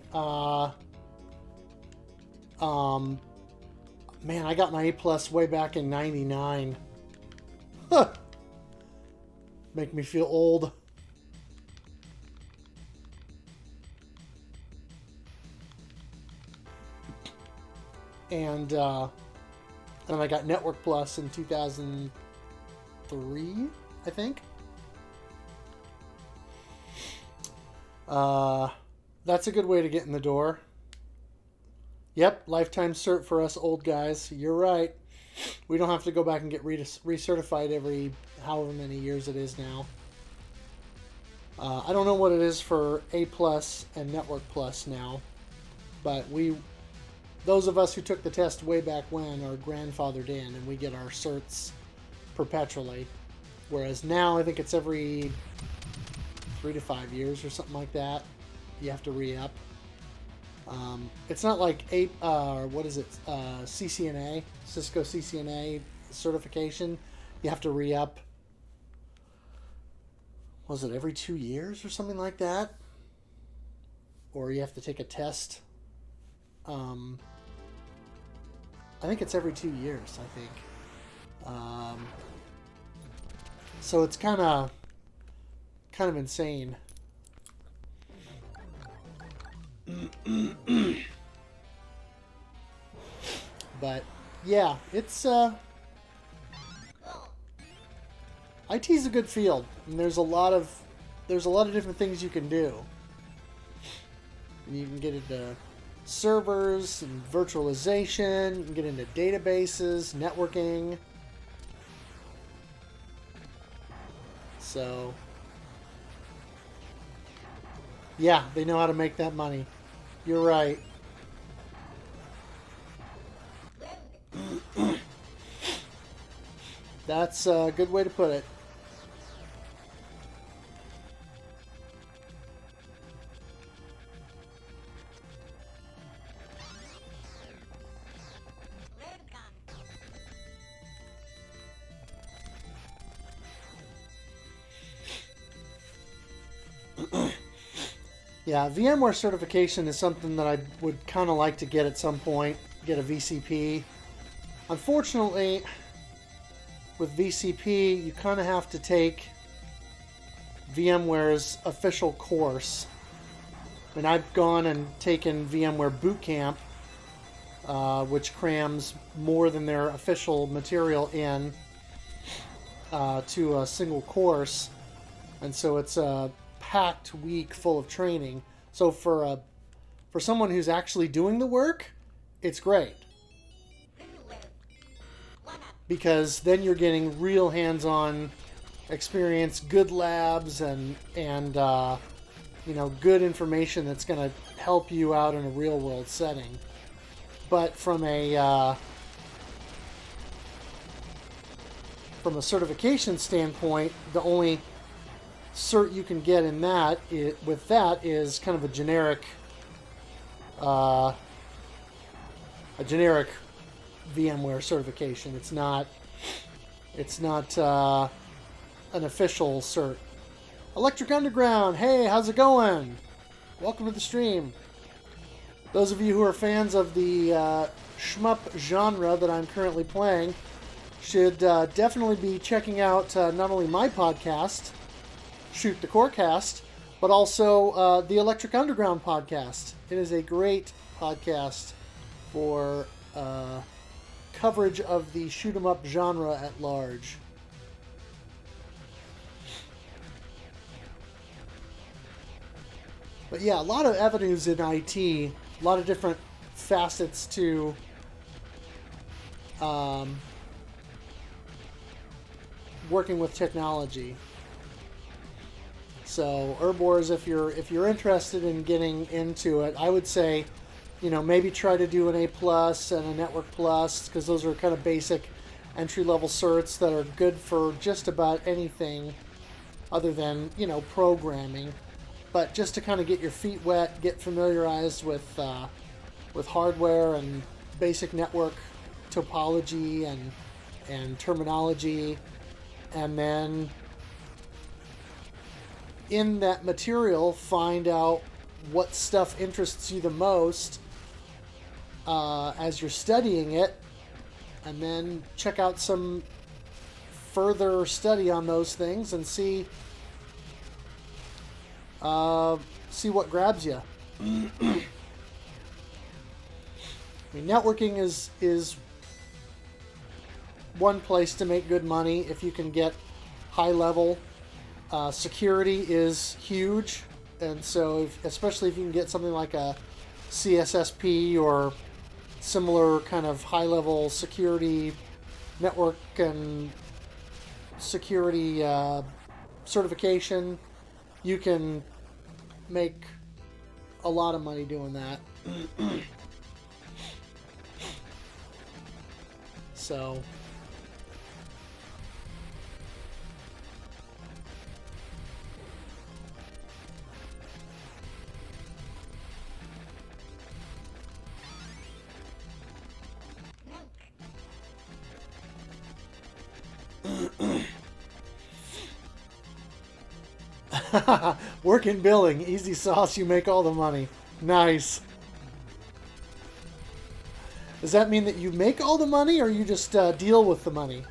A: Man, I got my A+ way back in '99. Huh. Make me feel old. And I got Network Plus in 2003, I think. That's a good way to get in the door. Yep, lifetime cert for us old guys. You're right. We don't have to go back and get recertified every however many years it is now. I don't know what it is for A+ and Network Plus now, but those of us who took the test way back when are grandfathered in, and we get our certs perpetually. Whereas now I think it's every 3 to 5 years or something like that. You have to re-up. It's not like CCNA, Cisco CCNA certification. You have to re-up. Was it every 2 years or something like that? Or you have to take a test. I think it's every 2 years, I think. So it's kind of insane. But yeah, it's IT's a good field, and there's a lot of different things you can do. You can get into servers and virtualization, you can get into databases, networking. So yeah, they know how to make that money. You're right. That's a good way to put it. Yeah, VMware certification is something that I would kind of like to get at some point, get a VCP. Unfortunately, with VCP, you kind of have to take VMware's official course. And I've gone and taken VMware Bootcamp, which crams more than their official material in to a single course. And so it's a packed week full of training. So for someone who's actually doing the work, it's great. Because then you're getting real hands-on experience, good labs, and good information that's going to help you out in a real-world setting. But from a certification standpoint, the only cert you can get in that with that is kind of a generic VMware certification. It's not an official cert. Electric Underground, hey, how's it going? Welcome to the stream. Those of you who are fans of the shmup genre that I'm currently playing should definitely be checking out not only my podcast, Shoot the Corecast, but also the Electric Underground podcast. It is a great podcast for coverage of the shoot 'em up genre at large. But yeah, a lot of avenues in IT, a lot of different facets to working with technology. So Urbors, if you're interested in getting into it, I would say, maybe try to do an A+ and a Network Plus, because those are kind of basic entry-level certs that are good for just about anything other than, programming. But just to kind of get your feet wet, get familiarized with hardware and basic network topology and terminology, and then in that material find out what stuff interests you the most as you're studying it, and then check out some further study on those things and see what grabs you. I mean, networking is one place to make good money if you can get high level. Security is huge, and so especially if you can get something like a CSSP or similar kind of high level security network and security certification, you can make a lot of money doing that. So work in billing, easy sauce, you make all the money. Nice. Does that mean that you make all the money, or you just deal with the money?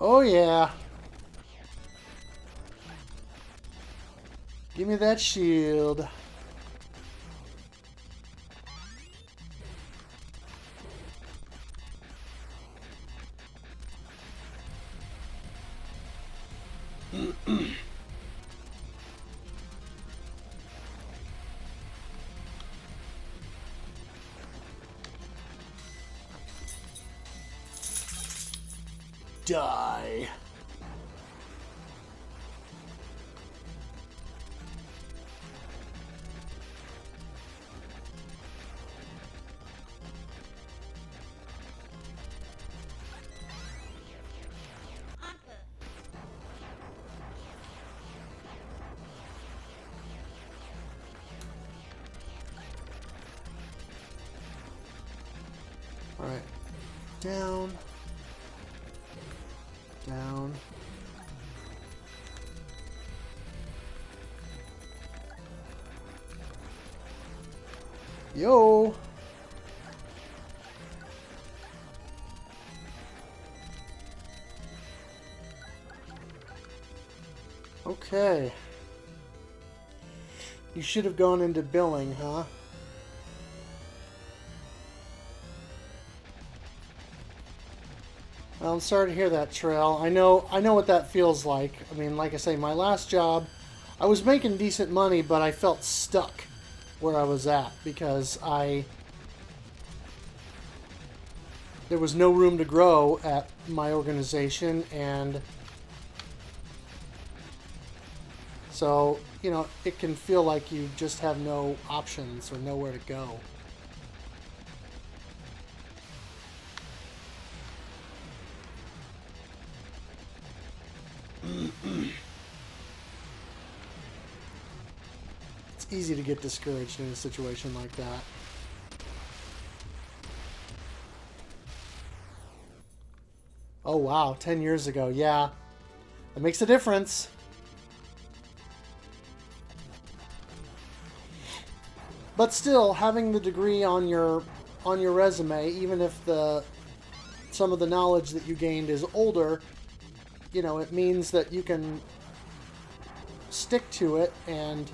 A: Oh yeah. Give me that shield. Die. All right. Down. Down. Yo. Okay. You should have gone into billing, huh? Well, I'm sorry to hear that, Trail. I know what that feels like. I mean, like I say, my last job, I was making decent money, but I felt stuck where I was at because there was no room to grow at my organization, and so, you know, it can feel like you just have no options or nowhere to go. It's easy to get discouraged in a situation like that. Oh wow, 10 years ago, yeah. That makes a difference. But still, having the degree on your resume, even if some of the knowledge that you gained is older, you know, it means that you can stick to it. And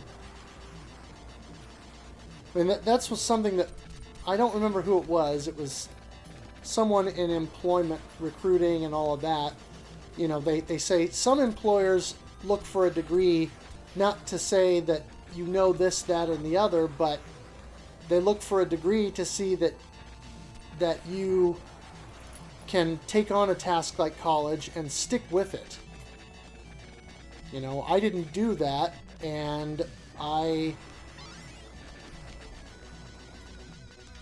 A: I mean, that's something that I don't remember who it was. It was someone in employment recruiting and all of that. You know, they say some employers look for a degree, not to say that you know this, that, and the other, but they look for a degree to see that you can take on a task like college and stick with it. You know, I didn't do that, and I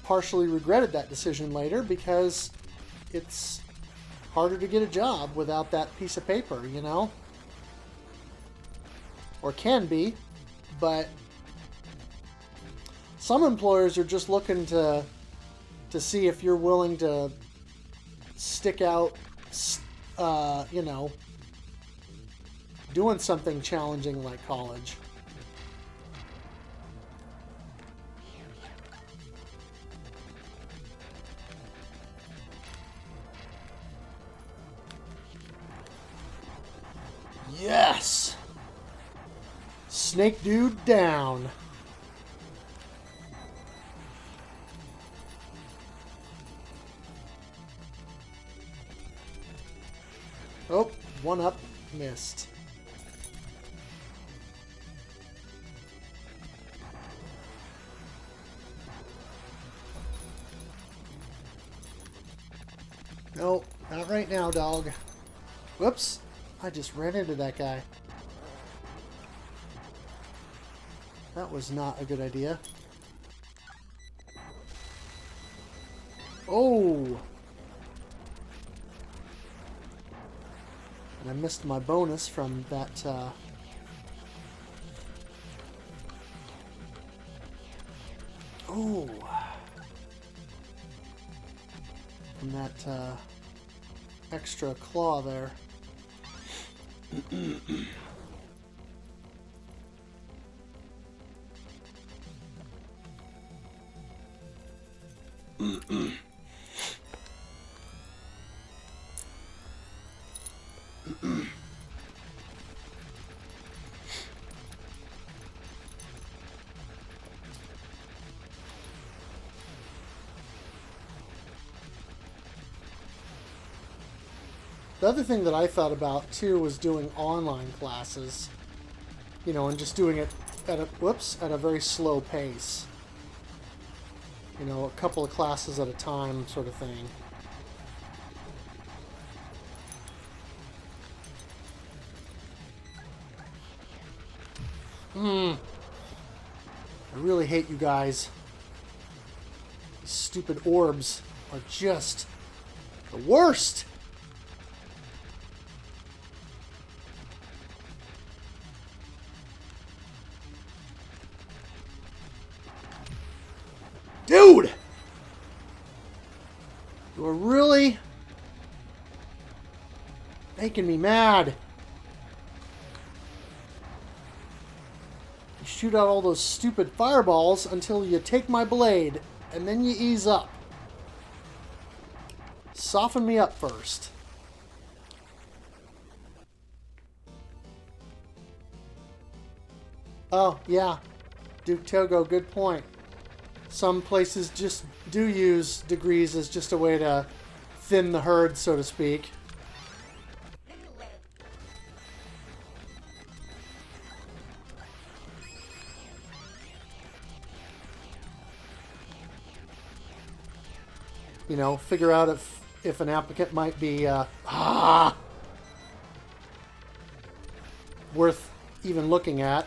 A: partially regretted that decision later because it's harder to get a job without that piece of paper, you know? Or can be, but some employers are just looking to see if you're willing to stick out, you know, doing something challenging like college. Yes! Snake dude down. Oh, one up, missed. No, not right now, dog. Whoops, I just ran into that guy. That was not a good idea. Oh! And I missed my bonus from that, oh! From that, extra claw there. The other thing that I thought about too was doing online classes, you know, and just doing it at a very slow pace. You know, a couple of classes at a time sort of thing. I really hate you guys. These stupid orbs are just the worst. Dude! You are really making me mad. You shoot out all those stupid fireballs until you take my blade, and then you ease up. Soften me up first. Oh, yeah. Duke Togo, good point. Some places just do use degrees as just a way to thin the herd, so to speak. you know, figure out if an applicant might be worth even looking at.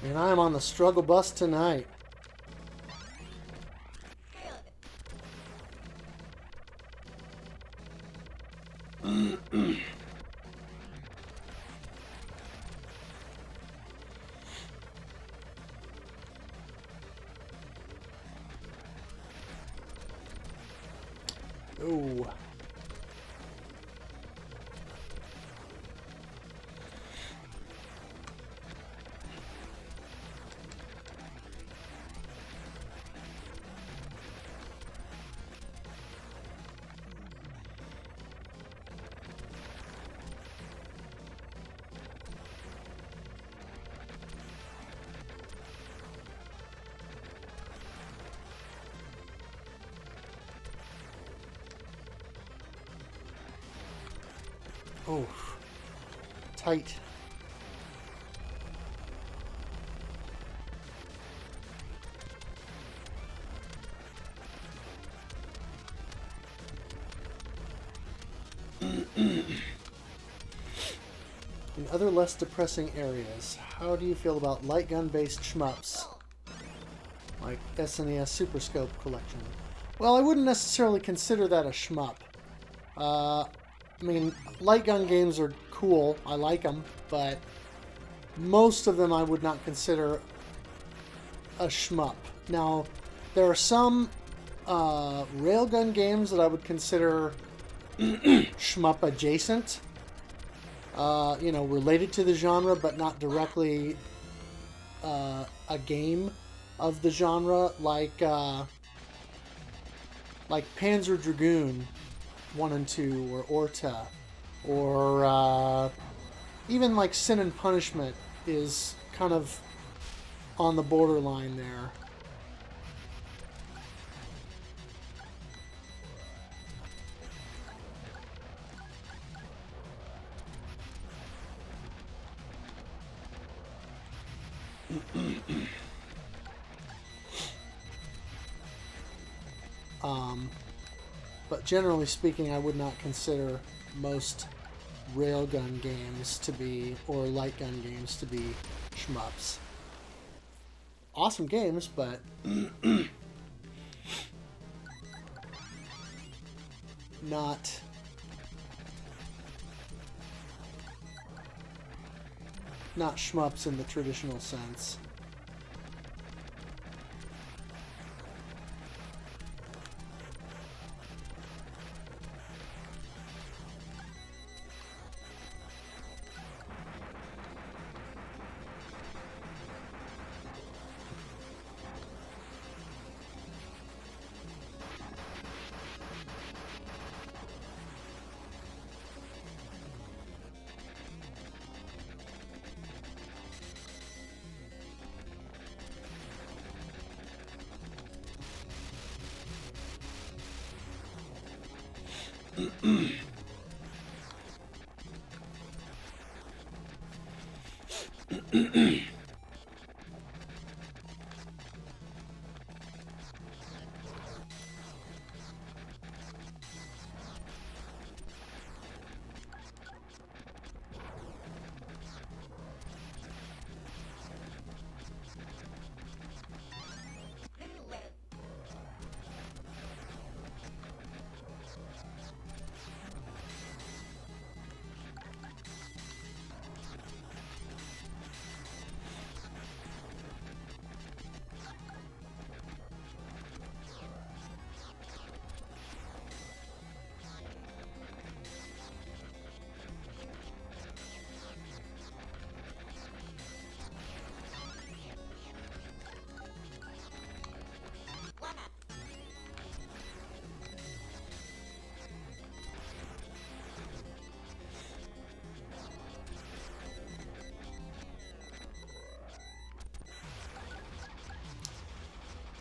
A: And I'm on the struggle bus tonight. Oh. Oh, tight. In other less depressing areas, how do you feel about light gun-based shmups? Like SNES Super Scope Collection. Well, I wouldn't necessarily consider that a shmup. I mean, light gun games are cool. I like them, but most of them I would not consider a shmup. Now, there are some railgun games that I would consider shmup adjacent. You know, related to the genre, but not directly a game of the genre, like Panzer Dragoon 1 and 2, or Orta, or even like Sin and Punishment is kind of on the borderline there. But generally speaking, I would not consider most railgun games to be, or light gun games to be, shmups. Awesome games, but not shmups in the traditional sense.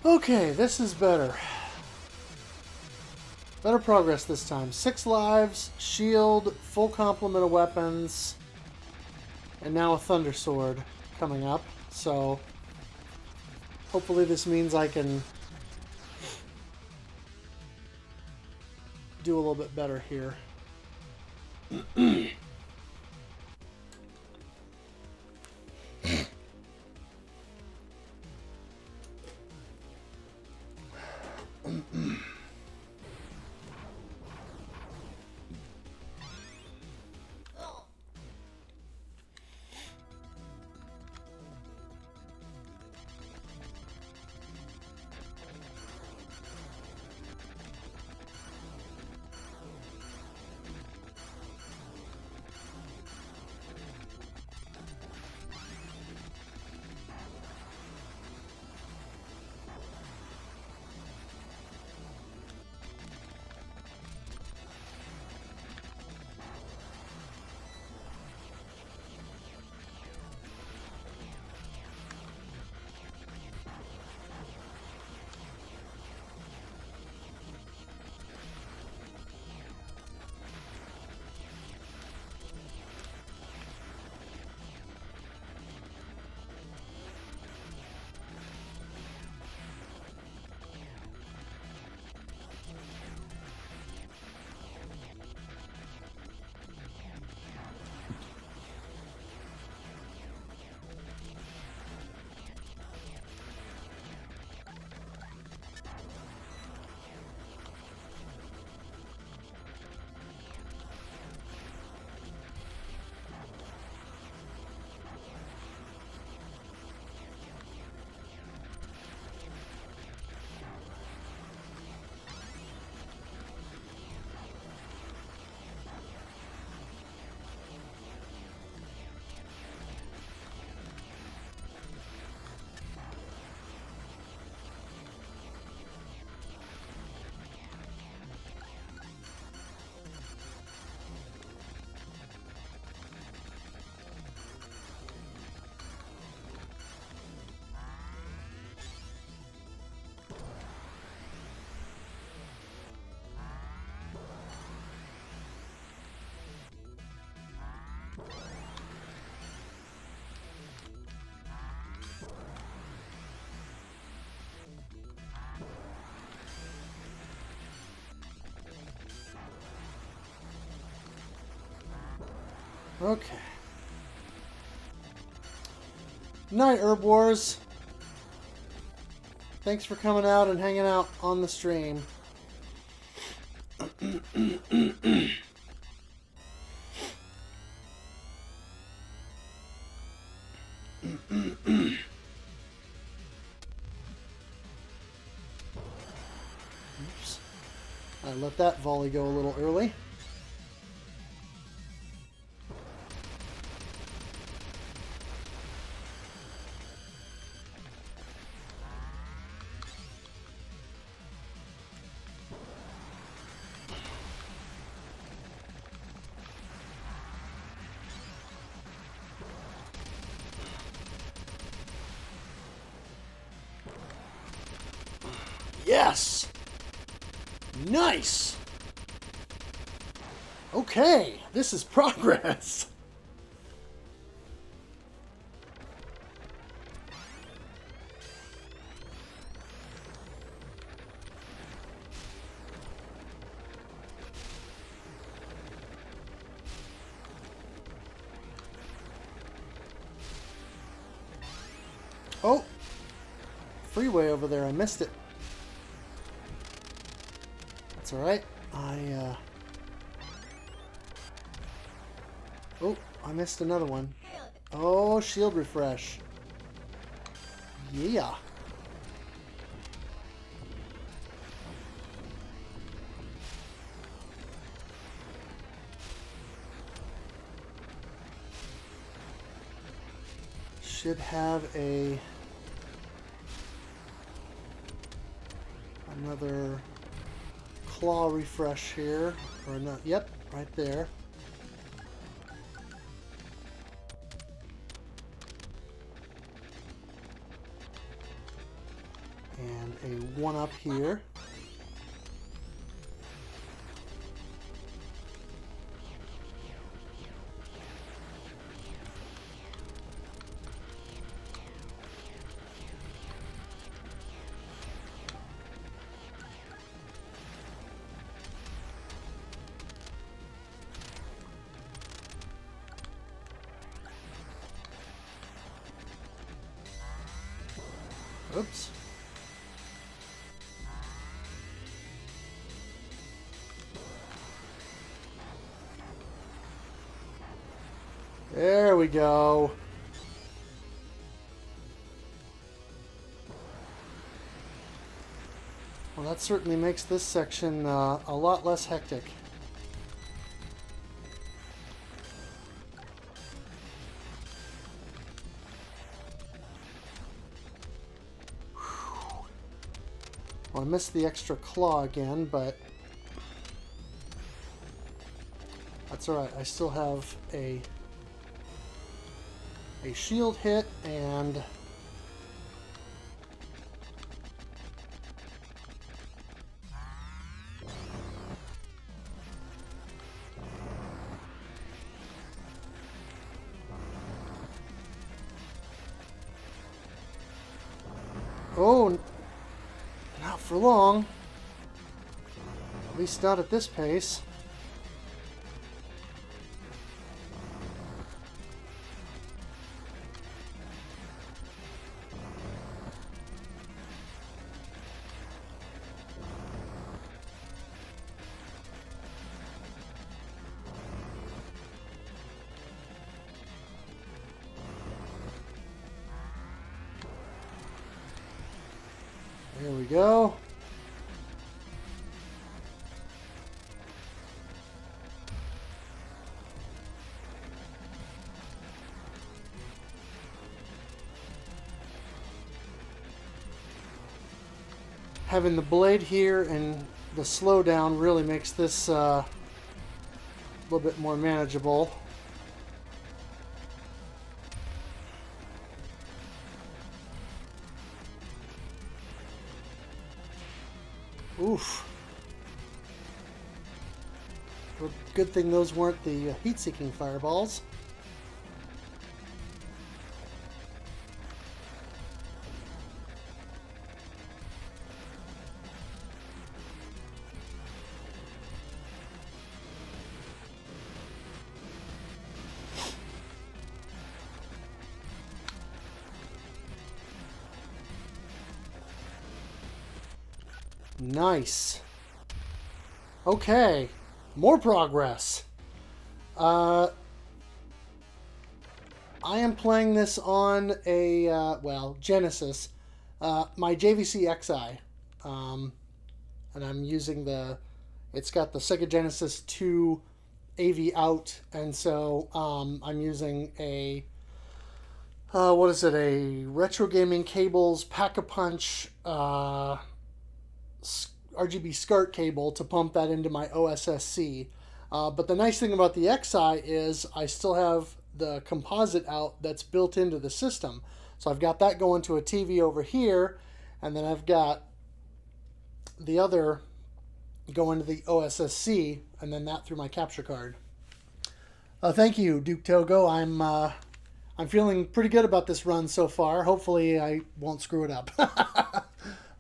A: Okay, this is better. Better progress this time. 6 lives, shield, full complement of weapons, and now a Thunder Sword coming up. So, Hopefully this means I can do a little bit better here. Okay. Night, Herb Wars. Thanks for coming out and hanging out on the stream. Oops. I let that volley go a little early. Yes! Nice! Okay, this is progress. Oh! Freeway over there, I missed it. That's alright. Oh, I missed another one. Oh, shield refresh. Yeah. Should have another claw refresh here, or not? Yep, right there. And a 1-up here. Oops. There we go. Well, that certainly makes this section a lot less hectic. Well, I missed the extra claw again, but that's alright. I still have a shield hit and oh, not for long. At least not at this pace. There we go. Having the blade here and the slowdown really makes this a little bit more manageable. Oof. Well, good thing those weren't the heat-seeking fireballs. Nice. Okay, more progress. I am playing this on a, well, Genesis, my JVC XI, and I'm using it's got the Sega Genesis 2 AV out, and so I'm using a, what is it, a Retro Gaming Cables Pack-a-Punch, RGB SCART cable to pump that into my OSSC. But the nice thing about the XI is I still have the composite out that's built into the system. So I've got that going to a TV over here, and then I've got the other going to the OSSC, and then that through my capture card. Thank you, Duke Togo. I'm feeling pretty good about this run so far. Hopefully I won't screw it up.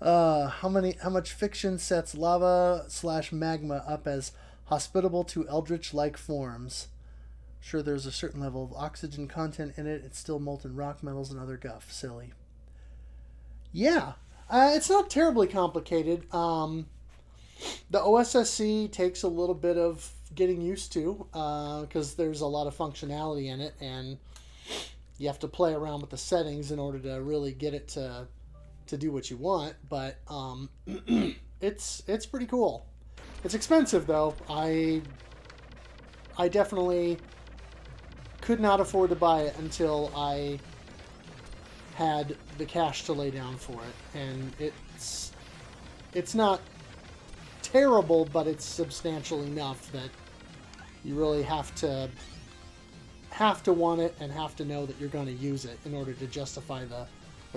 A: How much fiction sets lava/magma up as hospitable to eldritch-like forms? Sure, there's a certain level of oxygen content in it. It's still molten rock, metals, and other guff. Silly. Yeah, it's not terribly complicated. The OSSC takes a little bit of getting used to because there's a lot of functionality in it, and you have to play around with the settings in order to really get it to do what you want, but it's pretty cool. It's expensive though. I definitely could not afford to buy it until I had the cash to lay down for it, and it's not terrible, but it's substantial enough that you really have to want it and have to know that you're going to use it in order to justify the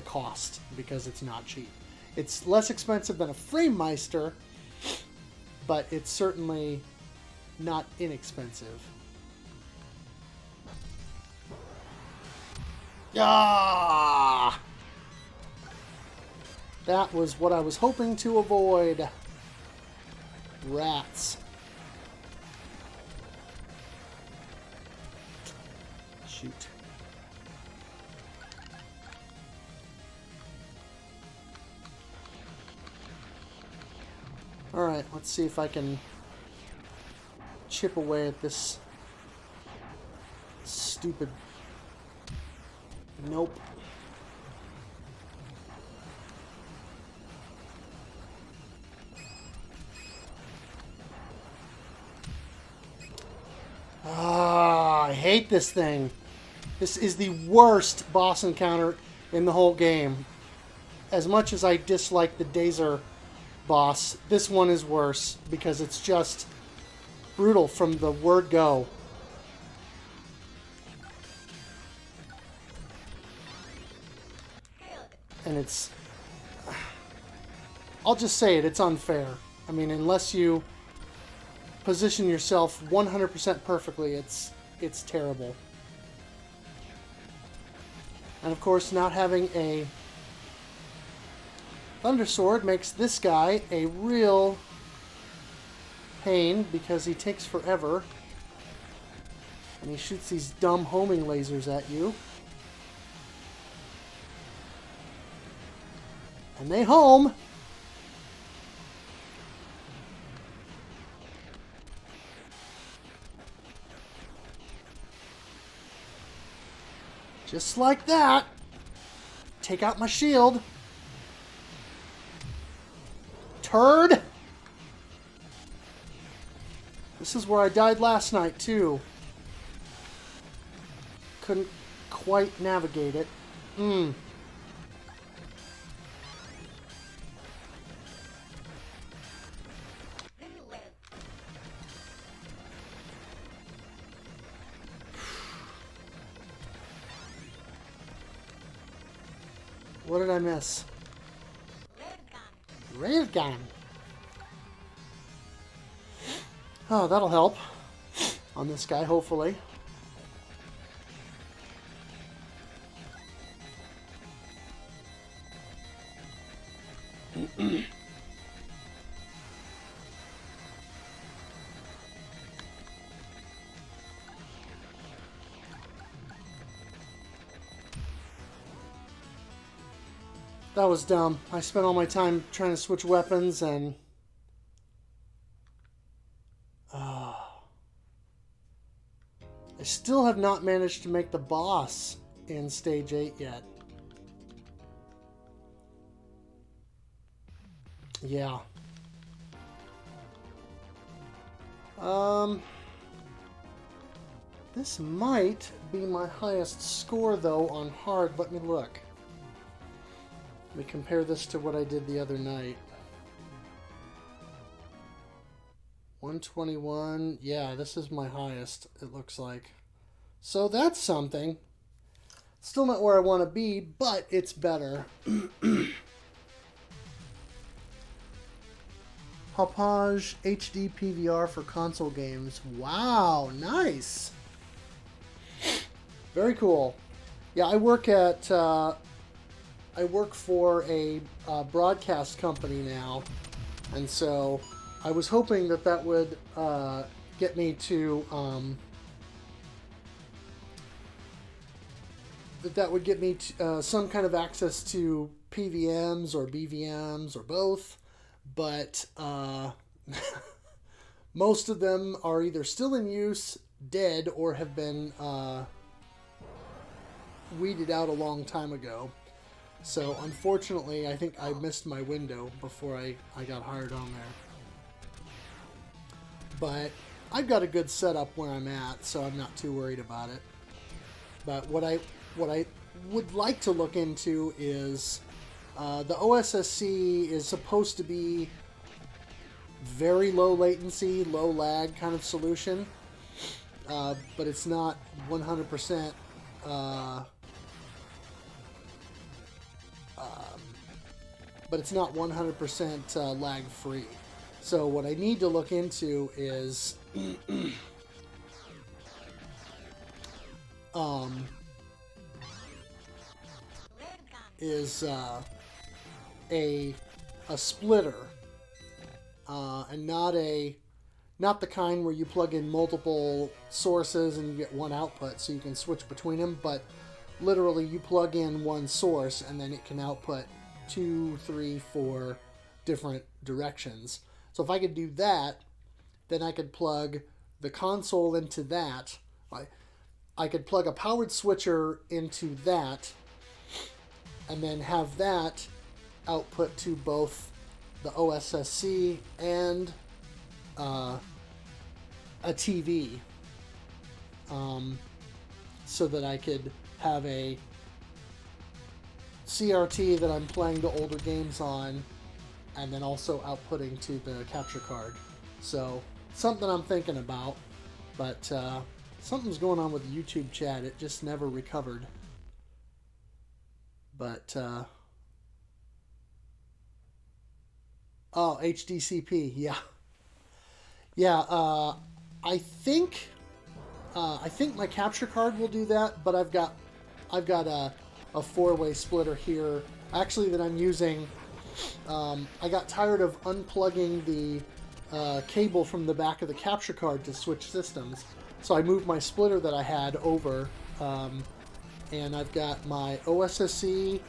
A: cost, because it's not cheap. It's less expensive than a FrameMeister, but it's certainly not inexpensive. Ah! That was what I was hoping to avoid. Rats. Shoot. Alright, let's see if I can chip away at this stupid... Nope. Ah, I hate this thing. This is the worst boss encounter in the whole game. As much as I dislike the Dazer boss, this one is worse because it's just brutal from the word go. And it's... I'll just say it, it's unfair. I mean, unless you position yourself 100% perfectly, it's terrible. And of course, not having a Thunder Sword makes this guy a real pain because he takes forever. And he shoots these dumb homing lasers at you. And they home. Just like that. Take out my shield. Turd. This is where I died last night, too. Couldn't quite navigate it. What did I miss? Railgun. Oh, that'll help on this guy, hopefully. That was dumb. I spent all my time trying to switch weapons and... I still have not managed to make the boss in Stage 8 yet. Yeah. This might be my highest score, though, on hard. Let me look. Let me compare this to what I did the other night. 121. Yeah, this is my highest, it looks like. So that's something. Still not where I want to be, but it's better. Hauppauge HD PVR for console games. Wow, nice. Very cool. Yeah, I work for a broadcast company now, and so I was hoping that that would get me to some kind of access to PVMs or BVMs or both, but most of them are either still in use, dead, or have been weeded out a long time ago. So unfortunately, I think I missed my window before I got hired on there. But I've got a good setup where I'm at, so I'm not too worried about it. But what I would like to look into is the OSSC is supposed to be very low latency, low lag kind of solution, but it's not 100%. But it's not 100% lag free. So what I need to look into is a splitter, and not the kind where you plug in multiple sources and you get one output so you can switch between them, but literally you plug in one source and then it can output 2, 3, 4 different directions. So if I could do that, then I could plug the console into that. I could plug a powered switcher into that, and then have that output to both the OSSC and a TV, so that I could have a CRT that I'm playing the older games on, and then also outputting to the capture card. So something I'm thinking about, but something's going on with the YouTube chat. It just never recovered. But oh, HDCP, yeah, yeah. I think my capture card will do that, but I've got a four-way splitter here, actually, that I'm using. I got tired of unplugging the cable from the back of the capture card to switch systems, so I moved my splitter that I had over, and I've got my OSSC,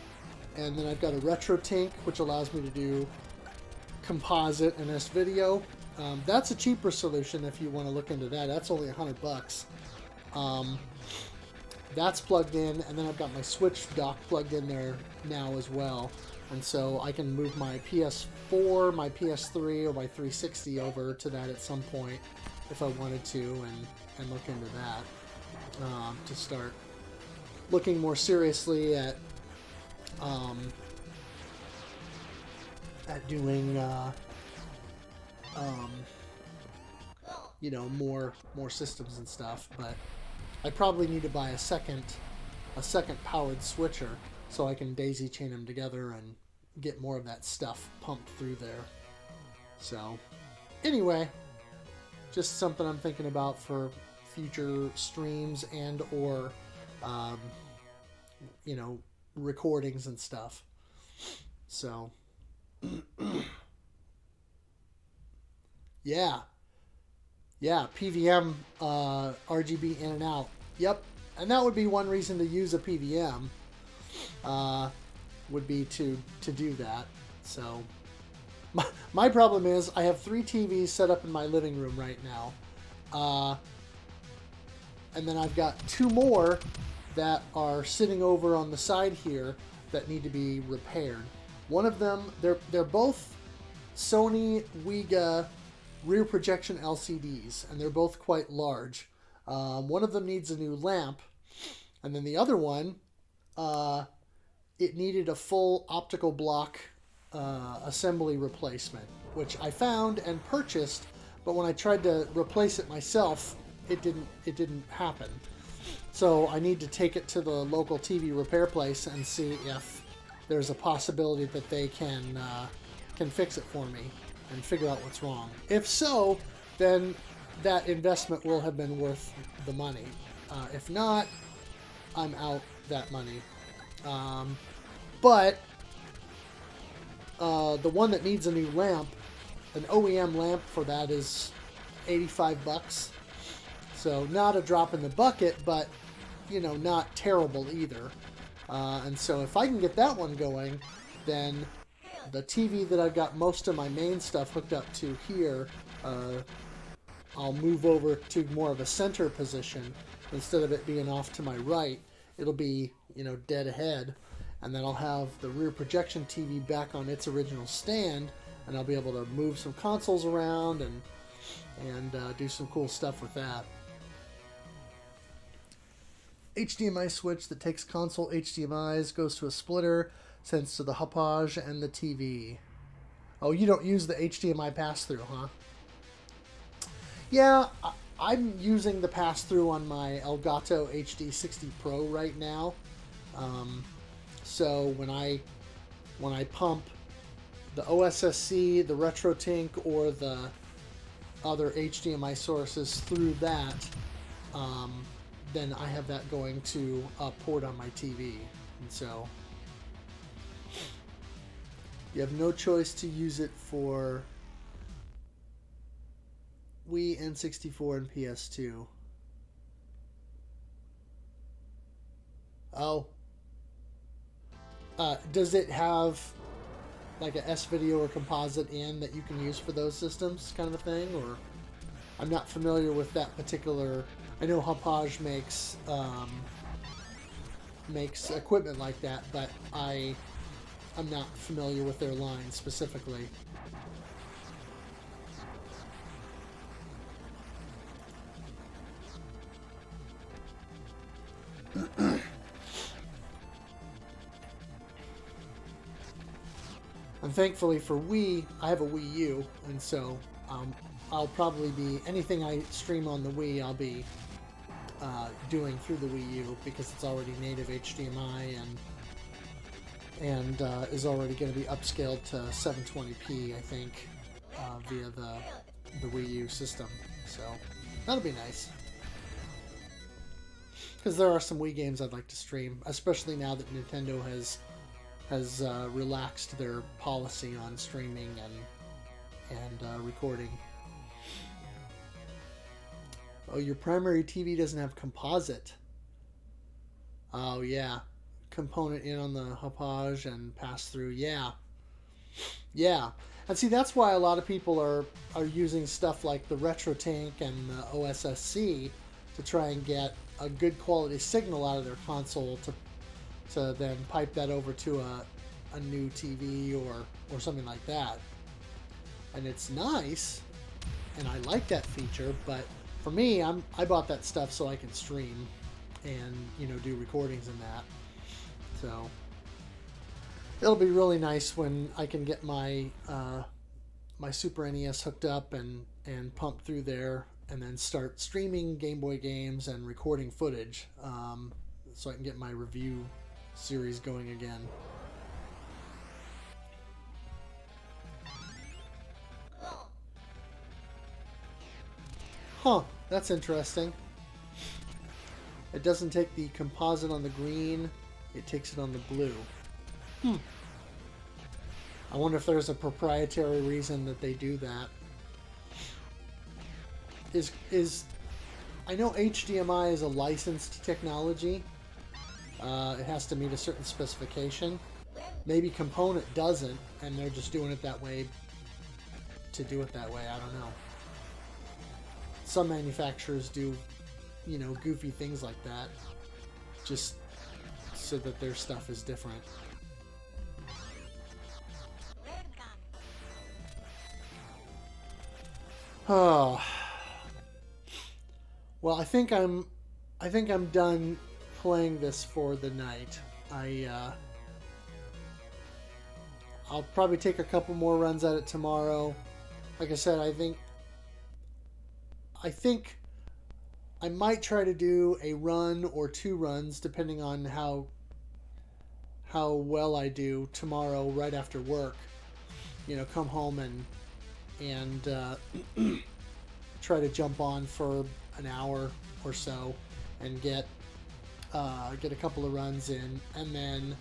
A: and then I've got a RetroTink, which allows me to do composite and S-video. That's a cheaper solution if you want to look into that. That's only $100. That's plugged in, and then I've got my Switch dock plugged in there now as well. And so I can move my PS4, my PS3, or my 360 over to that at some point if I wanted to, and look into that to start looking more seriously at doing you know, more systems and stuff. But I probably need to buy a second powered switcher so I can daisy chain them together and get more of that stuff pumped through there. So anyway, just something I'm thinking about for future streams and or you know, recordings and stuff. So yeah, PVM RGB in and out. Yep, and that would be one reason to use a PVM. Would be to do that. So my problem is I have 3 TVs set up in my living room right now, and then I've got 2 more that are sitting over on the side here that need to be repaired. One of them, they're both Sony Wiga rear projection LCDs, and they're both quite large. One of them needs a new lamp, and then the other one, it needed a full optical block assembly replacement, which I found and purchased, but when I tried to replace it myself, it didn't happen. So I need to take it to the local TV repair place and see if there's a possibility that they can fix it for me and figure out what's wrong. If so, then that investment will have been worth the money. If not, I'm out that money. But the one that needs a new lamp, an OEM lamp for that is $85. So not a drop in the bucket, but you know, not terrible either. And so if I can get that one going, then the TV that I've got most of my main stuff hooked up to here, I'll move over to more of a center position instead of it being off to my right. It'll be, you know, dead ahead, and then I'll have the rear projection TV back on its original stand, and I'll be able to move some consoles around and do some cool stuff with that. HDMI switch that takes console HDMIs, goes to a splitter, sends to the Hauppauge and the TV. Oh, you don't use the HDMI pass-through, huh? Yeah, I'm using the pass-through on my Elgato HD60 Pro right now. So when I pump the OSSC, the RetroTink, or the other HDMI sources through that, then I have that going to a port on my TV. And so you have no choice to use it for Wii, N64, and PS2. Oh. Does it have like a S-video or composite in that you can use for those systems, kind of a thing? Or I'm not familiar with that particular. I know Hauppauge makes equipment like that, but I'm not familiar with their line specifically. And thankfully for Wii, I have a Wii U, and so I'll probably be, anything I stream on the Wii, I'll be doing through the Wii U, because it's already native HDMI and is already going to be upscaled to 720p, I think, via the Wii U system. So that'll be nice. Because there are some Wii games I'd like to stream, especially now that Nintendo has relaxed their policy on streaming and recording. Oh, your primary TV doesn't have composite. Oh yeah, component in on the Hauppauge and pass through. Yeah, and see, that's why a lot of people are using stuff like the RetroTank and the OSSC to try and get a good quality signal out of their console to then pipe that over to a new TV or something like that. And it's nice, and I like that feature, but for me, I bought that stuff so I can stream and, you know, do recordings in that. So it'll be really nice when I can get my my Super NES hooked up and pump through there, and then start streaming Game Boy games and recording footage, so I can get my review series going again. Huh, that's interesting. It doesn't take the composite on the green, it takes it on the blue. I wonder if there's a proprietary reason that they do that. I know HDMI is a licensed technology. It has to meet a certain specification. Maybe Component doesn't, and they're just doing it that way to do it that way. I don't know. Some manufacturers do, you know, goofy things like that, just so that their stuff is different. Oh. Well, I think I'm done playing this for the night. I'll probably take a couple more runs at it tomorrow. Like I said, I think I might try to do a run or two runs, depending on how well I do tomorrow right after work. You know, come home and try to jump on for an hour or so and get a couple of runs in, and then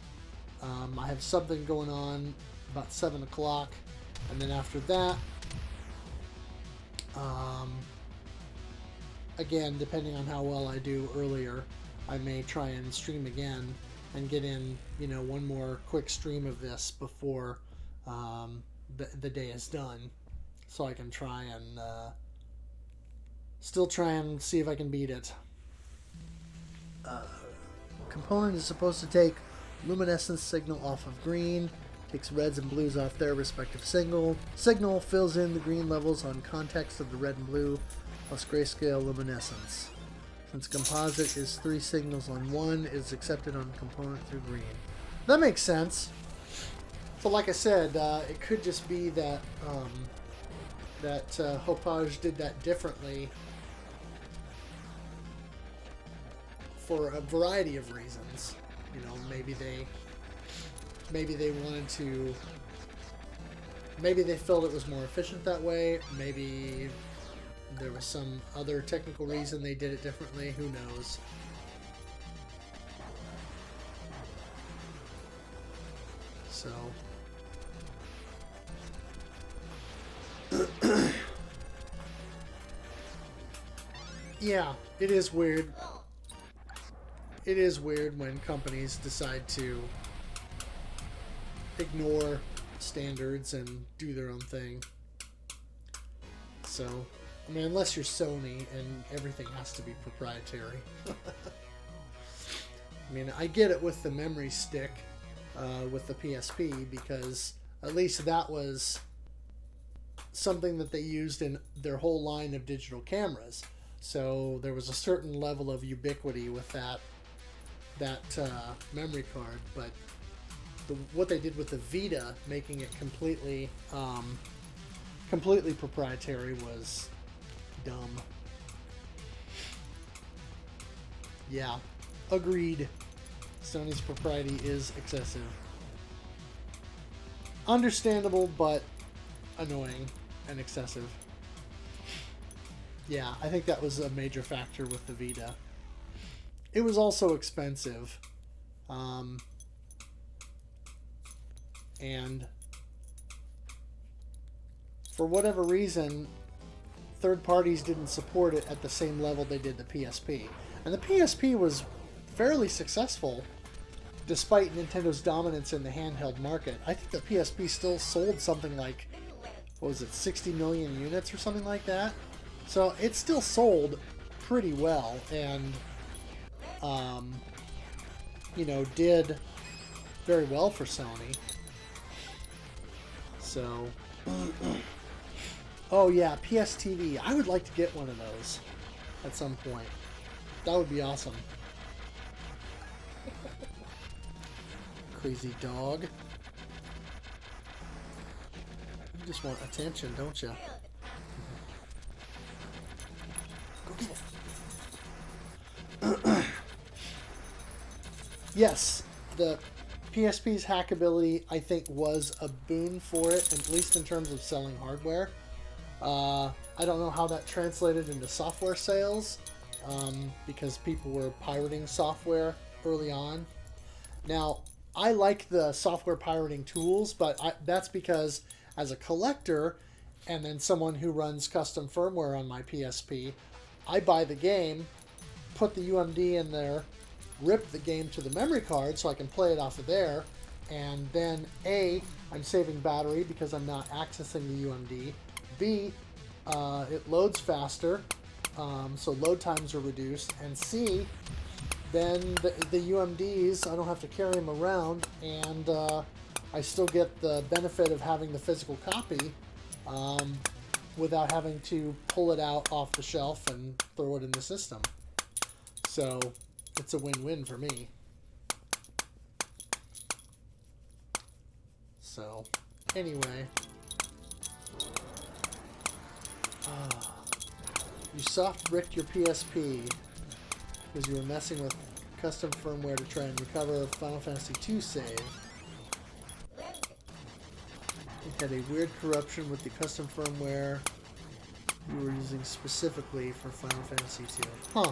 A: I have something going on about 7 o'clock, and then after that, again, depending on how well I do earlier, I may try and stream again and get in, you know, one more quick stream of this before the day is done, so I can try and still try and see if I can beat it. Component is supposed to take luminescence signal off of green, takes reds and blues off their respective signal, fills in the green levels on context of the red and blue, plus grayscale luminescence. Since composite is 3 signals on 1, it is accepted on component through green. That makes sense. So like I said, it could just be that Hauppauge did that differently for a variety of reasons. You know, maybe they wanted to, maybe they felt it was more efficient that way, maybe there was some other technical reason they did it differently, who knows. So yeah, it is weird. It is weird when companies decide to ignore standards and do their own thing. So, I mean, unless you're Sony and everything has to be proprietary. I mean, I get it with the memory stick with the PSP, because at least that was something that they used in their whole line of digital cameras. So there was a certain level of ubiquity with that memory card. But what they did with the Vita, making it completely proprietary, was dumb. Yeah, agreed. Sony's propriety is excessive. Understandable, but annoying and excessive. Yeah, I think that was a major factor with the Vita. It was also expensive. And for whatever reason, third parties didn't support it at the same level they did the PSP. And the PSP was fairly successful despite Nintendo's dominance in the handheld market. I think the PSP still sold something like, what was it, 60 million units or something like that? So it still sold pretty well, and you know, did very well for Sony. So oh yeah, PS TV. I would like to get one of those at some point. That would be awesome. Crazy dog. You just want attention, don't you? Go get it. Yes, the PSP's hackability, I think, was a boon for it, at least in terms of selling hardware. I don't know how that translated into software sales, because people were pirating software early on. Now, I like the software pirating tools, but that's because as a collector and then someone who runs custom firmware on my PSP, I buy the game, put the UMD in there, rip the game to the memory card so I can play it off of there, and then A, I'm saving battery because I'm not accessing the UMD. B, it loads faster, so load times are reduced, and C, then the UMDs, I don't have to carry them around, and I still get the benefit of having the physical copy without having to pull it out off the shelf and throw it in the system. So it's a win-win for me. So anyway, you soft bricked your PSP because you were messing with custom firmware to try and recover a Final Fantasy II save. It had a weird corruption with the custom firmware you were using specifically for Final Fantasy II. Huh.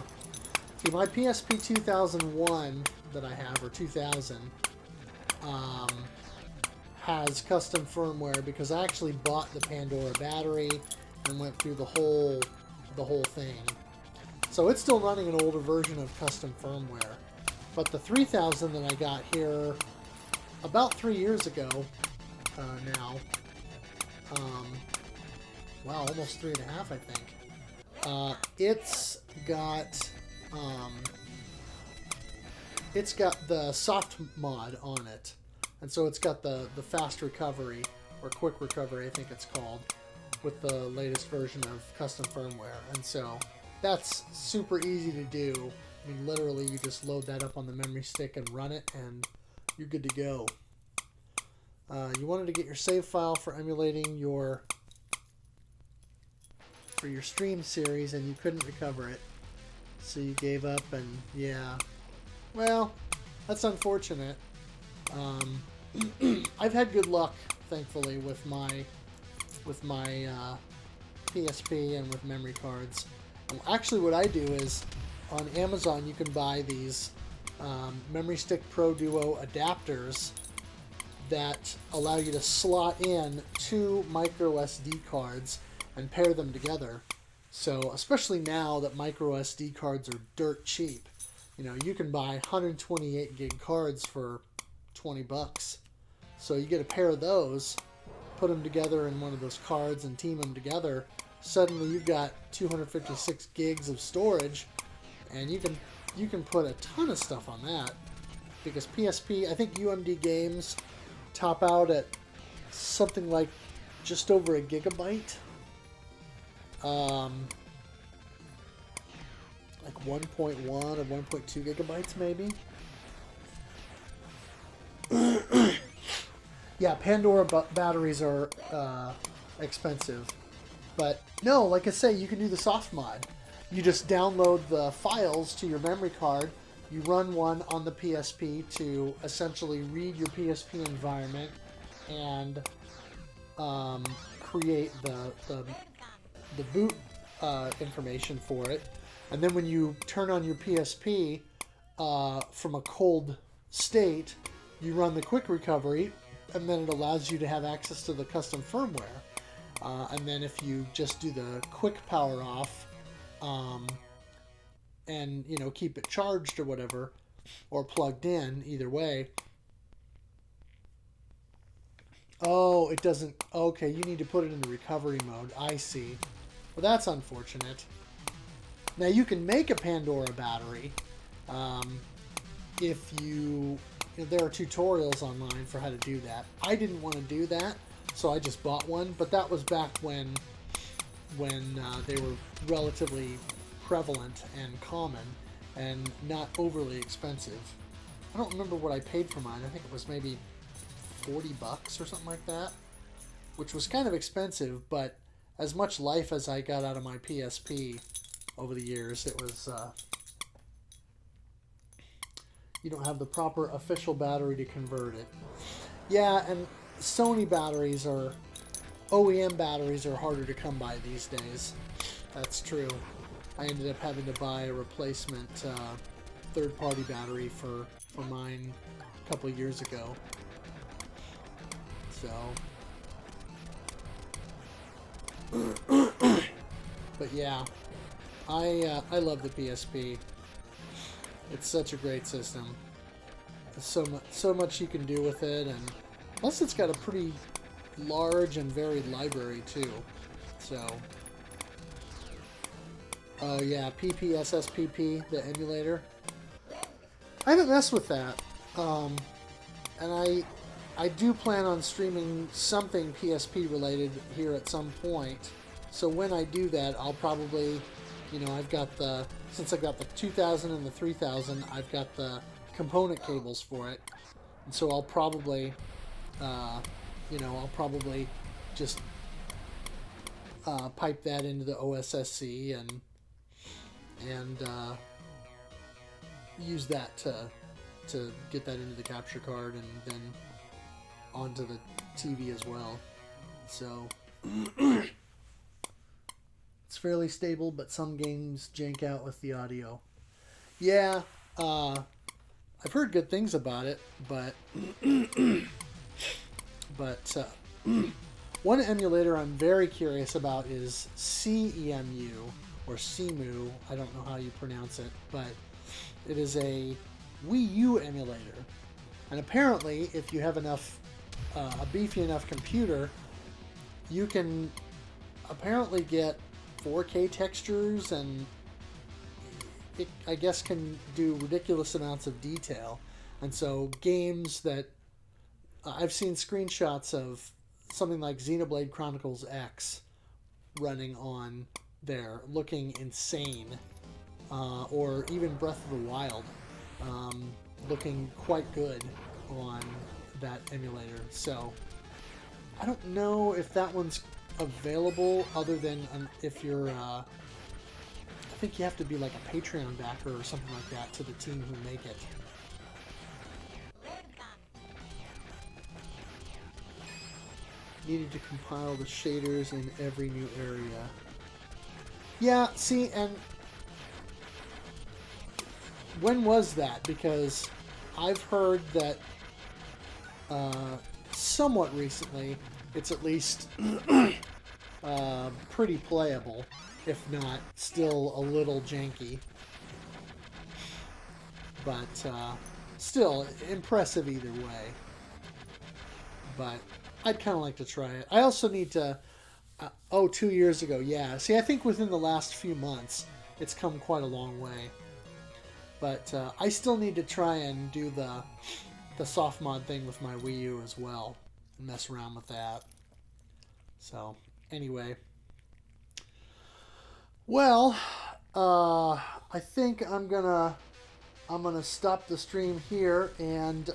A: See, my PSP 2001 that I have, or 2000, has custom firmware because I actually bought the Pandora battery and went through the whole thing. So it's still running an older version of custom firmware. But the 3000 that I got here about 3 years ago now, wow, almost 3.5, I think. It's got the soft mod on it, and so it's got the fast recovery, or quick recovery, I think it's called, with the latest version of custom firmware. And so that's super easy to do. I mean, literally, you just load that up on the memory stick and run it, and you're good to go. You wanted to get your save file for emulating your stream series, and you couldn't recover it, so you gave up. And yeah, well, that's unfortunate. I've had good luck, thankfully, with my PSP and with memory cards. Actually, what I do is, on Amazon, you can buy these Memory Stick Pro Duo adapters that allow you to slot in 2 micro SD cards and pair them together. So, especially now that micro SD cards are dirt cheap, you know, you can buy 128 gig cards for $20. So you get a pair of those, put them together in one of those cards and team them together. Suddenly you've got 256 gigs of storage, and you can put a ton of stuff on that. Because PSP, I think UMD games top out at something like just over a gigabyte. Like 1.1 or 1.2 gigabytes maybe. Yeah, Pandora batteries are expensive. But no, like I say, you can do the soft mod. You just download the files to your memory card. You run one on the PSP to essentially read your PSP environment and create the boot information for it. And then when you turn on your PSP from a cold state, you run the quick recovery, and then it allows you to have access to the custom firmware. And then if you just do the quick power off, and keep it charged or whatever, or plugged in, either way. Oh, it doesn't. Okay, you need to put it in the recovery mode. I see. Well, that's unfortunate. Now you can make a Pandora battery if you. There are tutorials online for how to do that. I didn't want to do that, so I just bought one. But that was back when they were relatively prevalent and common and not overly expensive. I don't remember what I paid for mine. I think it was maybe $40 or something like that, which was kind of expensive, but as much life as I got out of my PSP over the years, it was you don't have the proper official battery to convert it. Yeah, and Sony batteries or OEM batteries are harder to come by these days. That's true. I ended up having to buy a replacement third-party battery for mine a couple of years ago. So, but yeah, I love the PSP. It's such a great system. There's so much you can do with it, and plus it's got a pretty large and varied library too. So. Oh yeah, PPSSPP, the emulator. I haven't messed with that, and I do plan on streaming something PSP related here at some point. So when I do that, I'll probably, I've got since I've got the 2000 and the 3000, I've got the component cables for it, and so I'll probably, just pipe that into the OSSC and use that to get that into the capture card and then onto the TV as well. So it's fairly stable, but some games jank out with the audio. Yeah, I've heard good things about it, but one emulator I'm very curious about is CEMU. Or CEMU, I don't know how you pronounce it, but it is a Wii U emulator. And apparently, if you have enough, a beefy enough computer, you can apparently get 4K textures, and it, I guess, can do ridiculous amounts of detail. And so games that I've seen screenshots of something like Xenoblade Chronicles X running on there, looking insane, or even Breath of the Wild, looking quite good on that emulator. So I don't know if that one's available, other than if you're I think you have to be like a Patreon backer or something like that to the team who make it. Needed to compile the shaders in every new area. Yeah, see, and when was that? Because I've heard that somewhat recently it's at least pretty playable, if not still a little janky. But still impressive either way. but I'd kind of like to try it. I also need to. 2 years ago, yeah. See, I think within the last few months, it's come quite a long way. But I still need to try and do the soft mod thing with my Wii U as well, and mess around with that. So anyway, well, I think I'm gonna stop the stream here and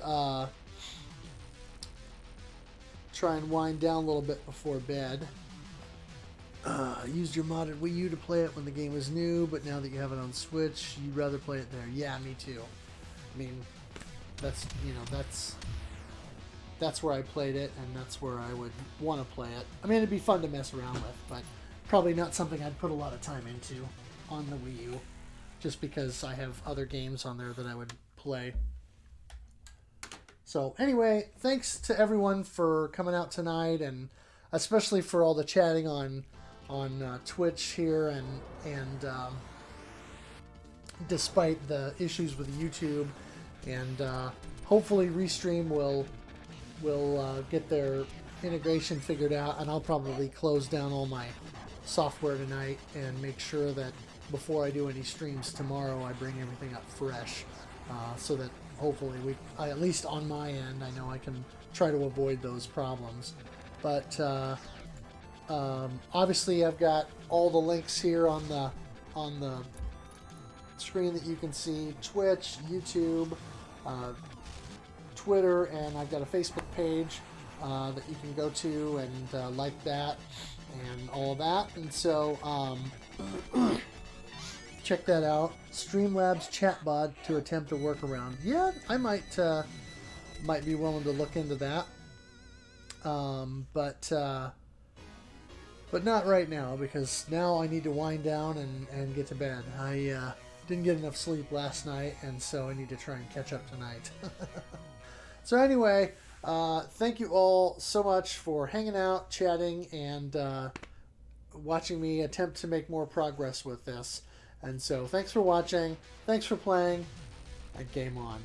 A: try and wind down a little bit before bed. Used your modded Wii U to play it when the game was new, but now that you have it on Switch, you'd rather play it there. Yeah, me too. I mean, that's where I played it, and that's where I would want to play it. I mean, it'd be fun to mess around with, but probably not something I'd put a lot of time into on the Wii U, just because I have other games on there that I would play. So anyway, thanks to everyone for coming out tonight, and especially for all the chatting on Twitch here, and despite the issues with YouTube, and hopefully Restream will get their integration figured out, and I'll probably close down all my software tonight and make sure that before I do any streams tomorrow, I bring everything up fresh, so that hopefully at least on my end, I know I can try to avoid those problems. But obviously, I've got all the links here on the screen that you can see: Twitch, YouTube, Twitter, and I've got a Facebook page that you can go to and like that and all of that. And so check that out. Streamlabs chatbot to attempt a workaround. Yeah, I might be willing to look into that. But not right now, because now I need to wind down and get to bed. I didn't get enough sleep last night, and so I need to try and catch up tonight. So anyway, thank you all so much for hanging out, chatting, and watching me attempt to make more progress with this. And so thanks for watching, thanks for playing, and game on.